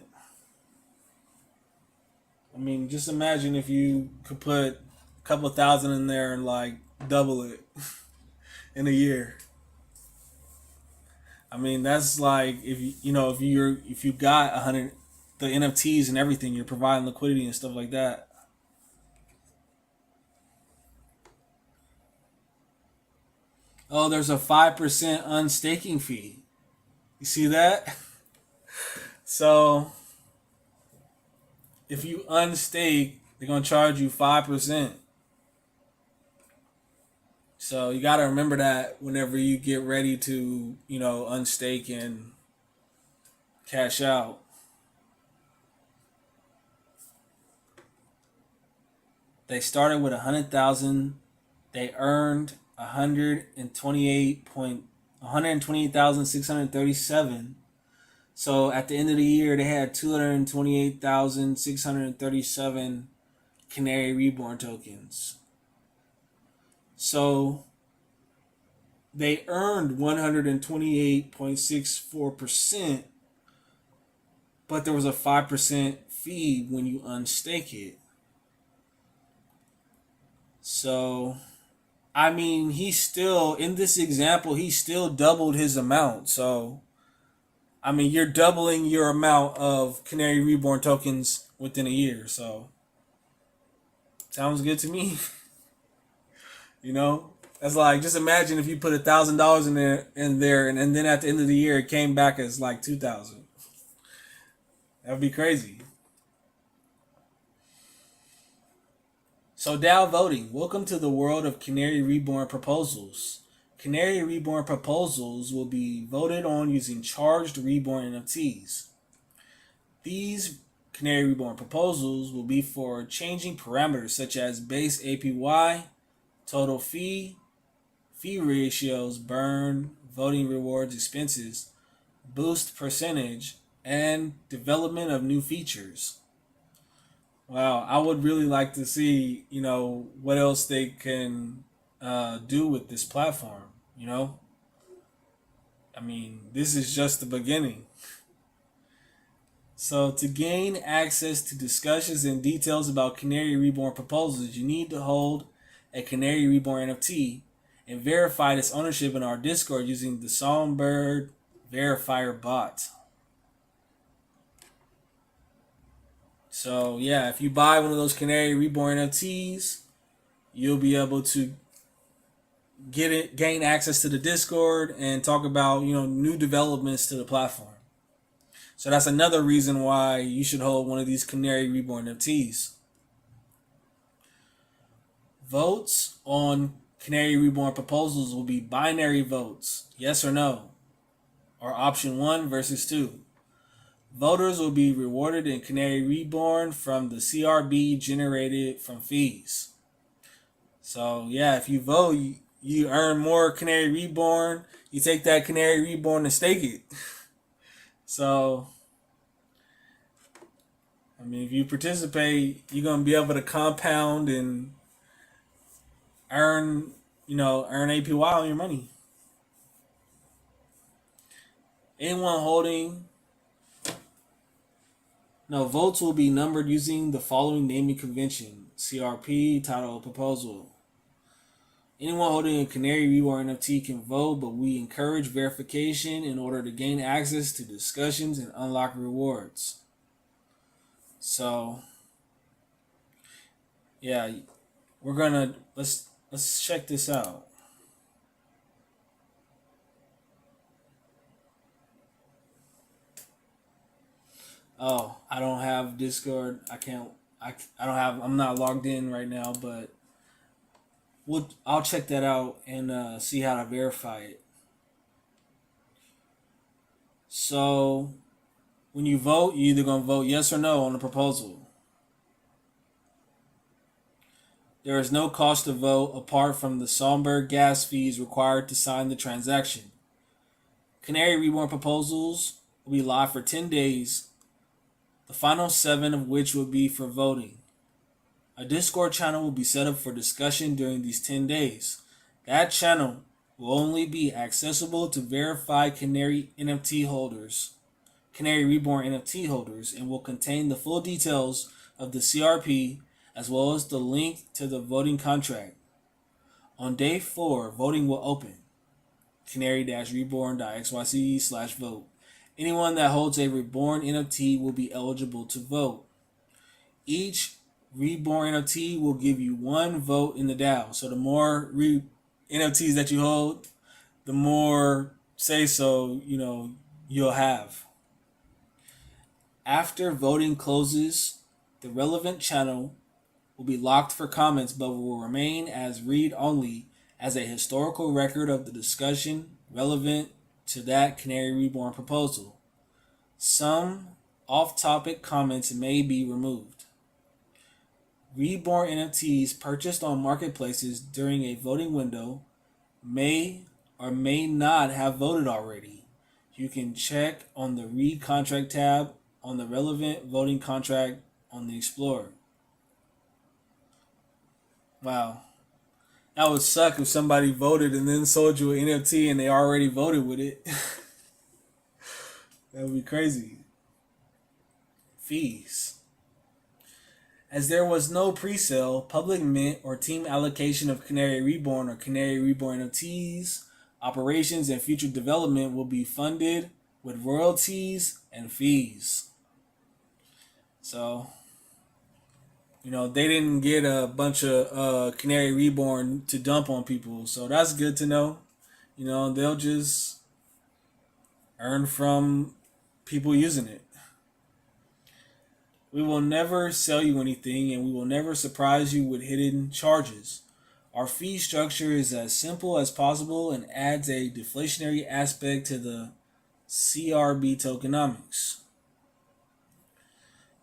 S1: I mean, just imagine if you could put a couple of thousand in there and like double it in a year. I mean, that's like if if you got 100 the NFTs and everything, you're providing liquidity and stuff like that. Oh, there's a 5% unstaking fee. You see that? So if you unstake, they're gonna charge you 5%. So you gotta remember that whenever you get ready to, unstake and cash out. They started with 100,000. They earned 128,637. So at the end of the year, they had 228,637 Canary Reborn tokens. So they earned 128.64%, but there was a 5% fee when you unstake it. So, I mean, in this example, he still doubled his amount. So, I mean, you're doubling your amount of Canary Reborn tokens within a year. So, sounds good to me. That's like, just imagine if you put $1,000 in there, and then at the end of the year, it came back as like 2,000. That would be crazy. So DAO voting. Welcome to the world of Canary Reborn proposals. Canary Reborn proposals will be voted on using charged Reborn NFTs. These Canary Reborn proposals will be for changing parameters such as base APY, total fee, fee ratios, burn, voting rewards, expenses, boost percentage, and development of new features. Wow, I would really like to see, what else they can do with this platform. I mean, this is just the beginning. So, to gain access to discussions and details about Canary Reborn proposals, you need to hold a Canary Reborn NFT and verify its ownership in our Discord using the Songbird Verifier bot. So yeah, if you buy one of those Canary Reborn NFTs, you'll be able to gain access to the Discord and talk about new developments to the platform. So that's another reason why you should hold one of these Canary Reborn NFTs. Votes on Canary Reborn proposals will be binary votes, yes or no, or option 1 versus 2. Voters will be rewarded in Canary Reborn from the CRB generated from fees. So yeah, if you vote, you earn more Canary Reborn. You take that Canary Reborn and stake it. So, I mean, if you participate, you're gonna be able to compound and earn APY on your money. Anyone holding No, votes will be numbered using the following naming convention: CRP, title of proposal. Anyone holding a Canary Reborn NFT can vote, but we encourage verification in order to gain access to discussions and unlock rewards. So, yeah, let's check this out. Oh, I don't have Discord. I can't. I don't have. I'm not logged in right now, but I'll check that out and see how to verify it. So, when you vote, you're either gonna vote yes or no on the proposal. There is no cost to vote apart from the Songbird gas fees required to sign the transaction. Canary Reborn proposals will be live for 10 days, the final 7 of which will be for voting. A Discord channel will be set up for discussion during these 10 days. That channel will only be accessible to verified Canary NFT holders, Canary Reborn NFT holders, and will contain the full details of the CRP as well as the link to the voting contract. On day 4, voting will open. Canary-Reborn.xyz/vote. Anyone that holds a Reborn NFT will be eligible to vote. Each Reborn NFT will give you 1 vote in the DAO. So the more NFTs that you hold, the more you'll have. After voting closes, the relevant channel will be locked for comments but will remain as read-only as a historical record of the discussion relevant to that Canary Reborn proposal. Some off-topic comments may be removed. Reborn NFTs purchased on marketplaces during a voting window may or may not have voted already. You can check on the Read Contract tab on the relevant voting contract on the Explorer. Wow. That would suck if somebody voted and then sold you an NFT and they already voted with it. That would be crazy. Fees. As there was no pre-sale, public mint, or team allocation of Canary Reborn or Canary Reborn NFTs, operations and future development will be funded with royalties and fees. So, they didn't get a bunch of Canary Reborn to dump on people. So that's good to know. They'll just earn from people using it. We will never sell you anything, and we will never surprise you with hidden charges. Our fee structure is as simple as possible and adds a deflationary aspect to the CRB tokenomics.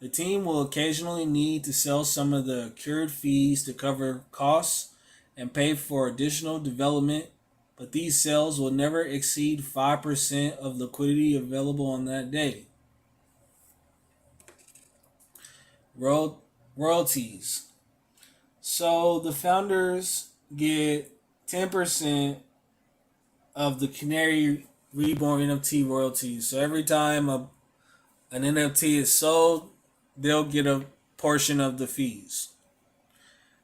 S1: The team will occasionally need to sell some of the accrued fees to cover costs and pay for additional development, but these sales will never exceed 5% of liquidity available on that day. Royalties. So the founders get 10% of the Canary Reborn NFT royalties. So every time an NFT is sold, they'll get a portion of the fees.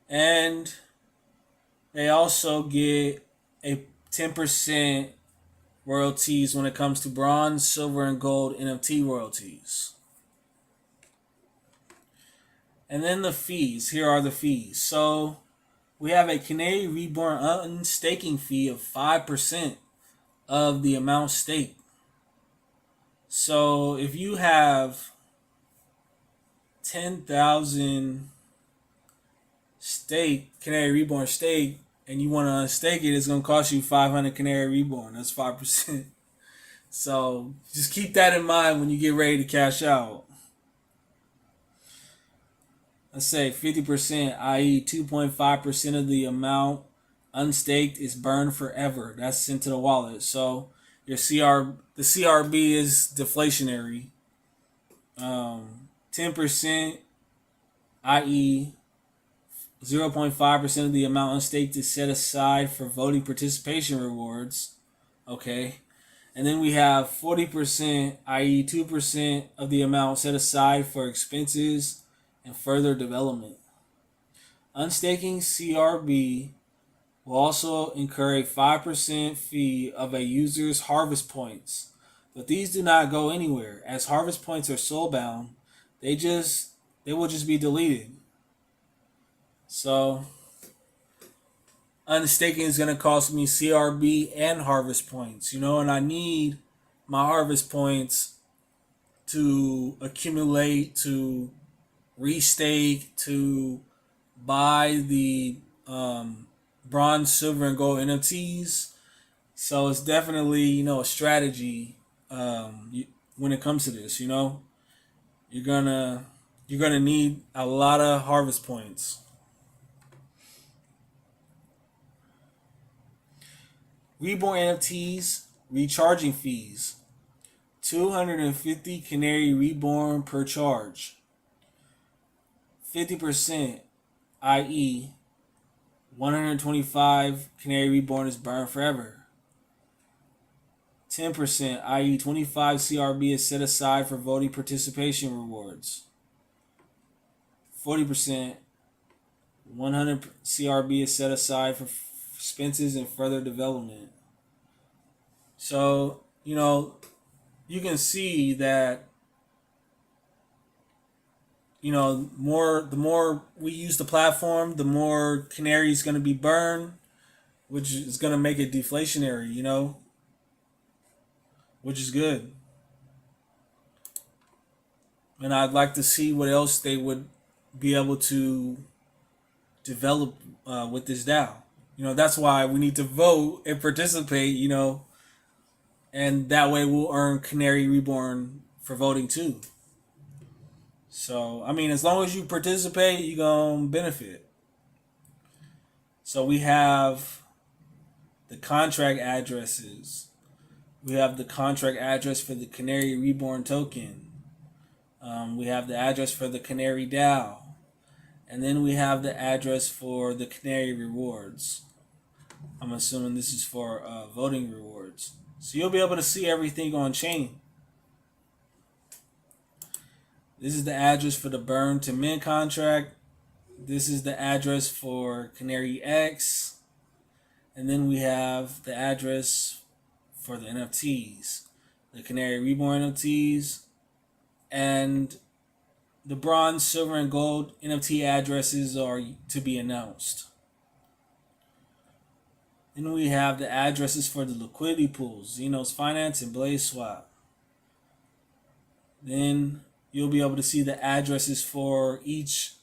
S1: And they also get a 10% royalties when it comes to bronze, silver, and gold NFT royalties. And then the fees. Here are the fees. So we have a Canary Reborn unstaking fee of 5% of the amount staked. So if you have 10,000 Canary Reborn stake, and you want to unstake it, it's going to cost you 500 Canary Reborn. That's 5%. So just keep that in mind when you get ready to cash out. Let's say 50%, i.e. 2.5% of the amount unstaked is burned forever. That's sent to the wallet. So the CRB is deflationary. 10%, i.e. 0.5% of the amount unstaked is set aside for voting participation rewards. Okay. And then we have 40%, i.e. 2% of the amount set aside for expenses and further development. Unstaking CRB will also incur a 5% fee of a user's harvest points. But these do not go anywhere. As harvest points are soulbound, they will just be deleted. So unstaking is going to cost me CRB and harvest points, and I need my harvest points to accumulate, to restake, to buy the bronze, silver, and gold NFTs. So it's definitely, a strategy when it comes to this. You're gonna need a lot of harvest points. Reborn NFTs recharging fees. 250 Canary Reborn per charge. 50% i.e., 125 Canary Reborn is burned forever. 10%, i.e., 25 CRB is set aside for voting participation rewards. 40%, 100 CRB is set aside for expenses and further development. So, you can see that, the more we use the platform, the more Canary is going to be burned, which is going to make it deflationary, which is good. And I'd like to see what else they would be able to develop with this DAO. That's why we need to vote and participate, and that way we'll earn Canary Reborn for voting too. So, as long as you participate, you're going to benefit. So we have the contract addresses. We have the contract address for the Canary Reborn token. We have the address for the Canary DAO. And then we have the address for the Canary rewards. I'm assuming this is for voting rewards. So you'll be able to see everything on chain. This is the address for the Burn2Mint contract. This is the address for CanaryX. And then we have the address for the NFTs. The Canary Reborn NFTs. And the bronze, silver, and gold NFT addresses are to be announced. Then we have the addresses for the liquidity pools, Xenos Finance and BlazeSwap. Then you'll be able to see the addresses for each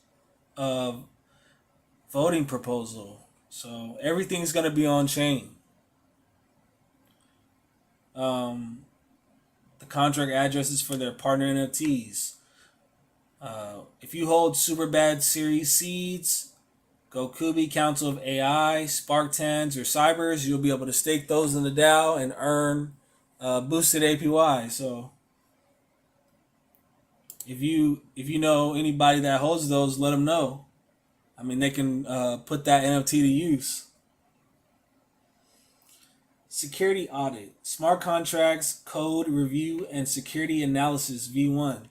S1: voting proposal. So everything's going to be on chain. The contract addresses for their partner NFTs. If you hold Superbad Series Seeds, Gokubi, Council of AI, Sparktans, or Cybers, you'll be able to stake those in the DAO and earn boosted APY. So if you know anybody that holds those, let them know. They can put that NFT to use. Security audit, smart contracts, code review, and security analysis V1.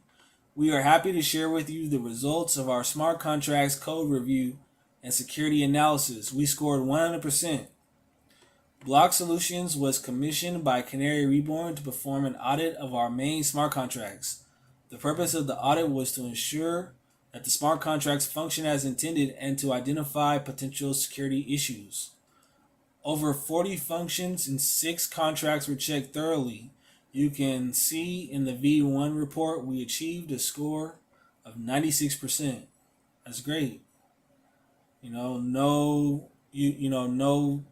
S1: We are happy to share with you the results of our smart contracts code review and security analysis. We scored 100%. Block Solutions was commissioned by Canary Reborn to perform an audit of our main smart contracts. The purpose of the audit was to ensure that the smart contracts function as intended and to identify potential security issues. Over 40 functions and 6 contracts were checked thoroughly. You can see in the V1 report we achieved a score of 96%. That's great. No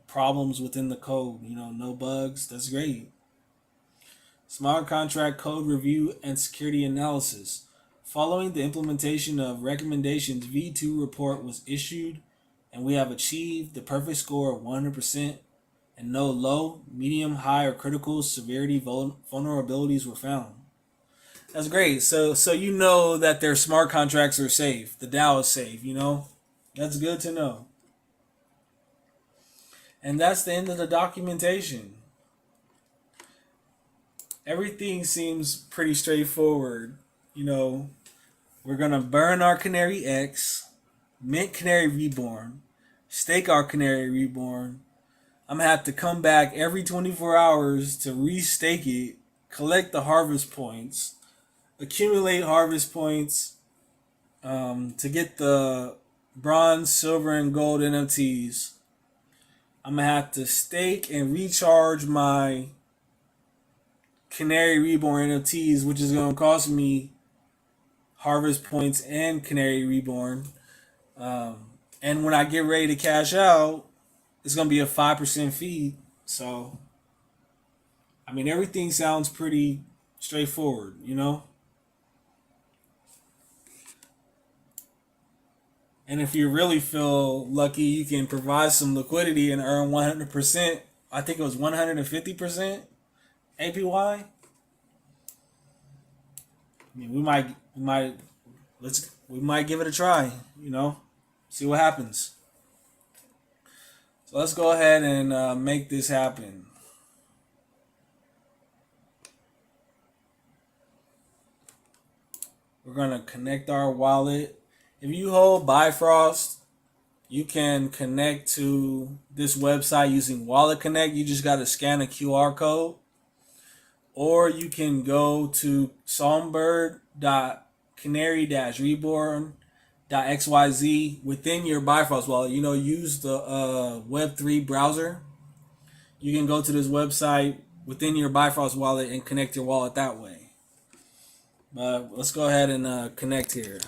S1: problems within the code, no bugs. That's great. Smart contract code review and security analysis. Following the implementation of recommendations, V2 report was issued and we have achieved the perfect score of 100% and no low, medium, high, or critical severity vulnerabilities were found. That's great. So you know that their smart contracts are safe. The DAO is safe, That's good to know. And that's the end of the documentation. Everything seems pretty straightforward. We're going to burn our CanaryX, mint Canary Reborn, stake our Canary Reborn. I'm going to have to come back every 24 hours to restake it, collect the harvest points, accumulate harvest points to get the bronze, silver, and gold NFTs. I'm going to have to stake and recharge my Canary Reborn NFTs, which is going to cost me harvest points and Canary Reborn. And when I get ready to cash out, it's going to be a 5% fee. So, everything sounds pretty straightforward, And if you really feel lucky, you can provide some liquidity and earn 100%. I think it was 150% APY. We might give it a try, See what happens. So let's go ahead and make this happen. We're going to connect our wallet. If you hold Bifrost, you can connect to this website using Wallet Connect. You just got to scan a QR code. Or you can go to songbird.canary-reborn.xyz within your Bifrost wallet. Use the Web3 browser. You can go to this website within your Bifrost wallet and connect your wallet that way. But let's go ahead and connect here.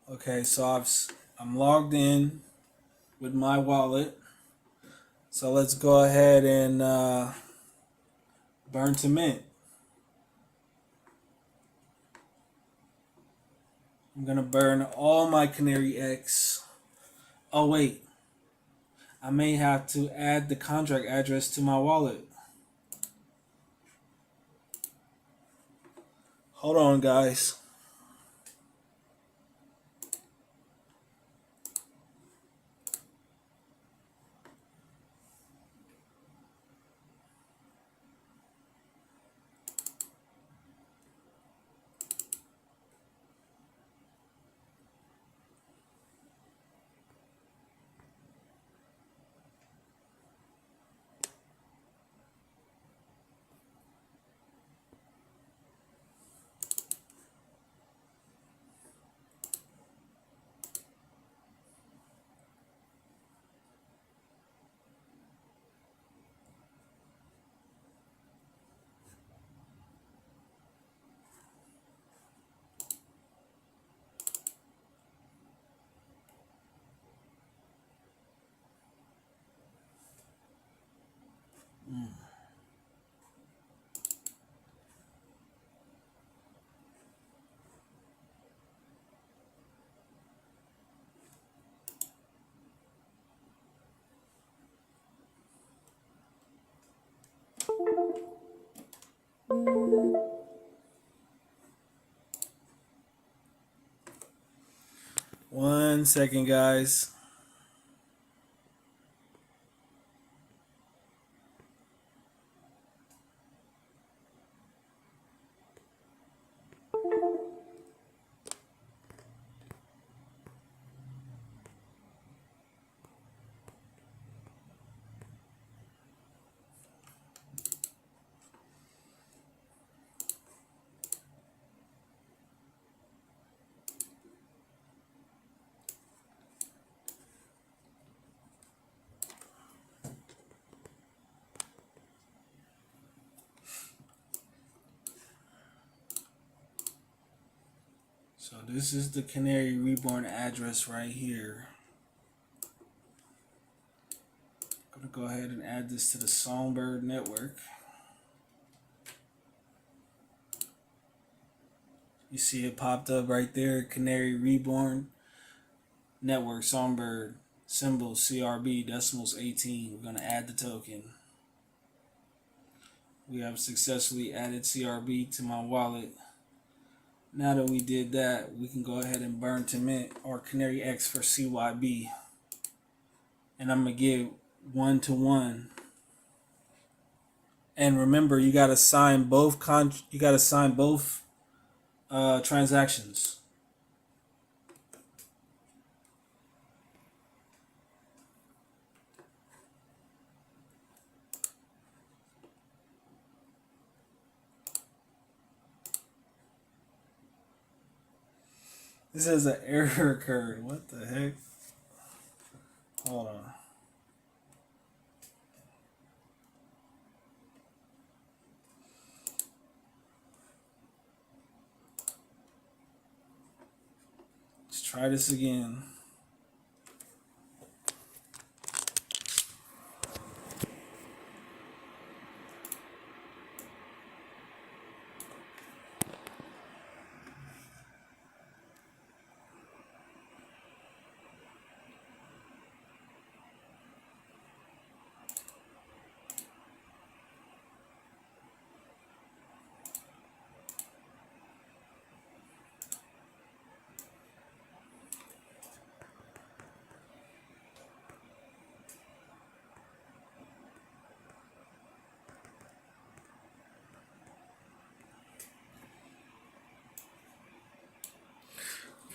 S1: Okay, so I'm logged in with my wallet. So let's go ahead and Burn2Mint. I'm gonna burn all my CanaryX. Oh wait, I may have to add the contract address to my wallet. Hold on, guys. One second, guys. So this is the Canary Reborn address right here. I'm gonna go ahead and add this to the Songbird network. You see it popped up right there, Canary Reborn network, Songbird, symbol CRB, decimals 18. We're gonna add the token. We have successfully added CRB to my wallet. Now that we did that, we can go ahead and Burn2Mint or CanaryX for CYB. And I'm going to give 1-to-1. And remember, you got to sign both transactions. This is an error occurred. What the heck? Hold on. Let's try this again.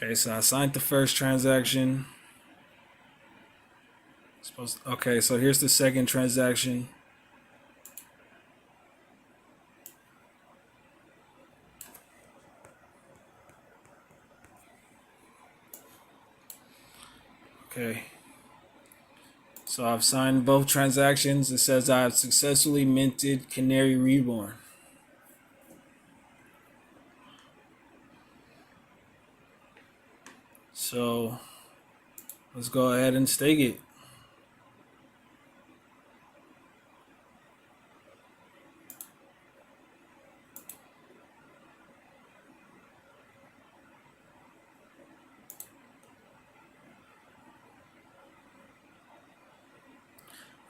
S1: Okay, so I signed the first transaction. Okay, so here's the second transaction. Okay. So I've signed both transactions. It says I have successfully minted Canary Reborn. So let's go ahead and stake it.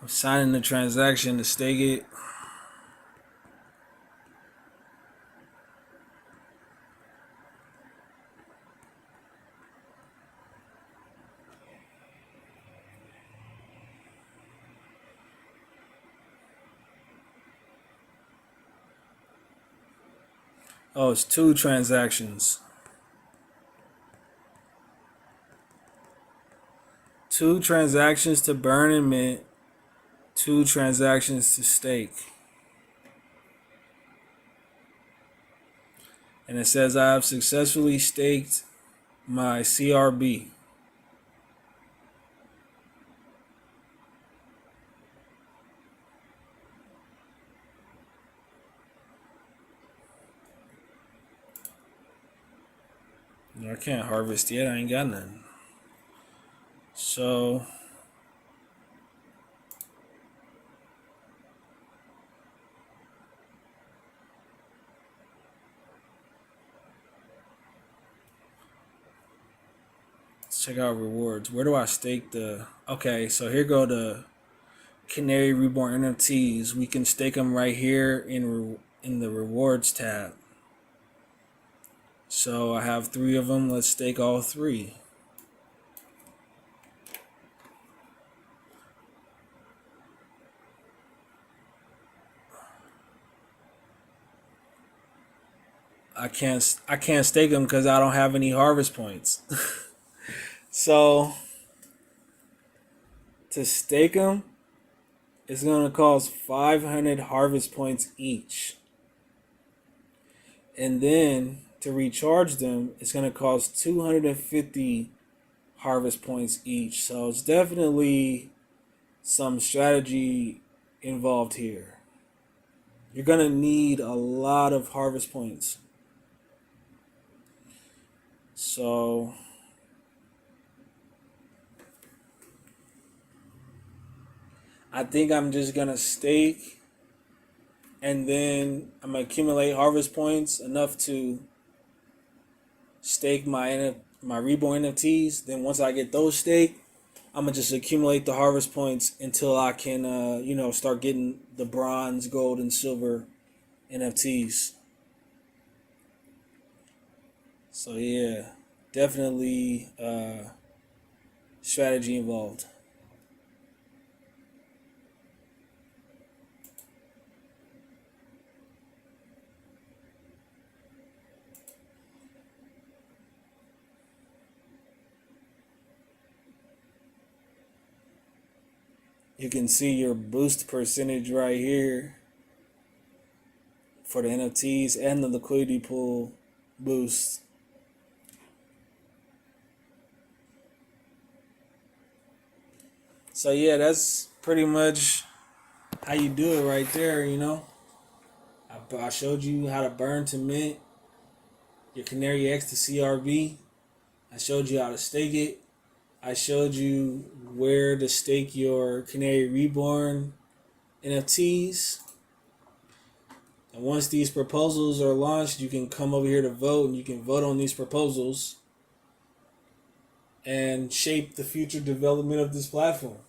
S1: I'm signing the transaction to stake it. Oh, it's 2 transactions. 2 transactions to burn and mint, 2 transactions to stake. And it says I have successfully staked my CRB. I can't harvest yet. I ain't got nothing. So let's check out rewards. Where do I stake the? Okay, so here go the Canary Reborn NFTs. We can stake them right here in the rewards tab. So I have 3 of them. Let's stake all 3. I can't stake them because I don't have any harvest points. So to stake them, it's gonna cost 500 harvest points each, and then to recharge them, it's gonna cost 250 harvest points each. So it's definitely some strategy involved here. You're gonna need a lot of harvest points. So I think I'm just gonna stake, and then I'm gonna accumulate harvest points enough to stake my Reborn NFTs. Then once I get those staked, I'm gonna just accumulate the harvest points until I can, start getting the bronze, gold, and silver NFTs. So yeah, definitely strategy involved. You can see your boost percentage right here for the NFTs and the liquidity pool boost. So yeah, that's pretty much how you do it right there. I showed you how to burn to mint your CanaryX to CRV. I showed you how to stake it. I showed you where to stake your Canary Reborn NFTs. And once these proposals are launched, you can come over here to vote, and you can vote on these proposals and shape the future development of this platform.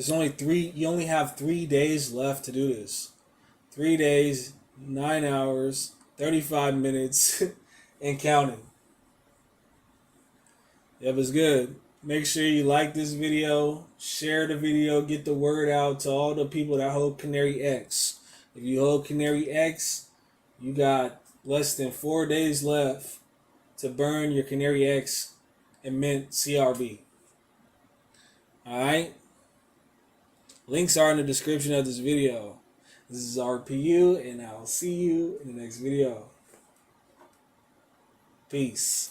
S1: You only have 3 days left to do this. 3 days, 9 hours, 35 minutes, and counting. Yep, it's good. Make sure you like this video, share the video, get the word out to all the people that hold CanaryX. If you hold CanaryX, you got less than 4 days left to burn your CanaryX and mint CRV. Alright? Links are in the description of this video. This is RPU, and I'll see you in the next video. Peace.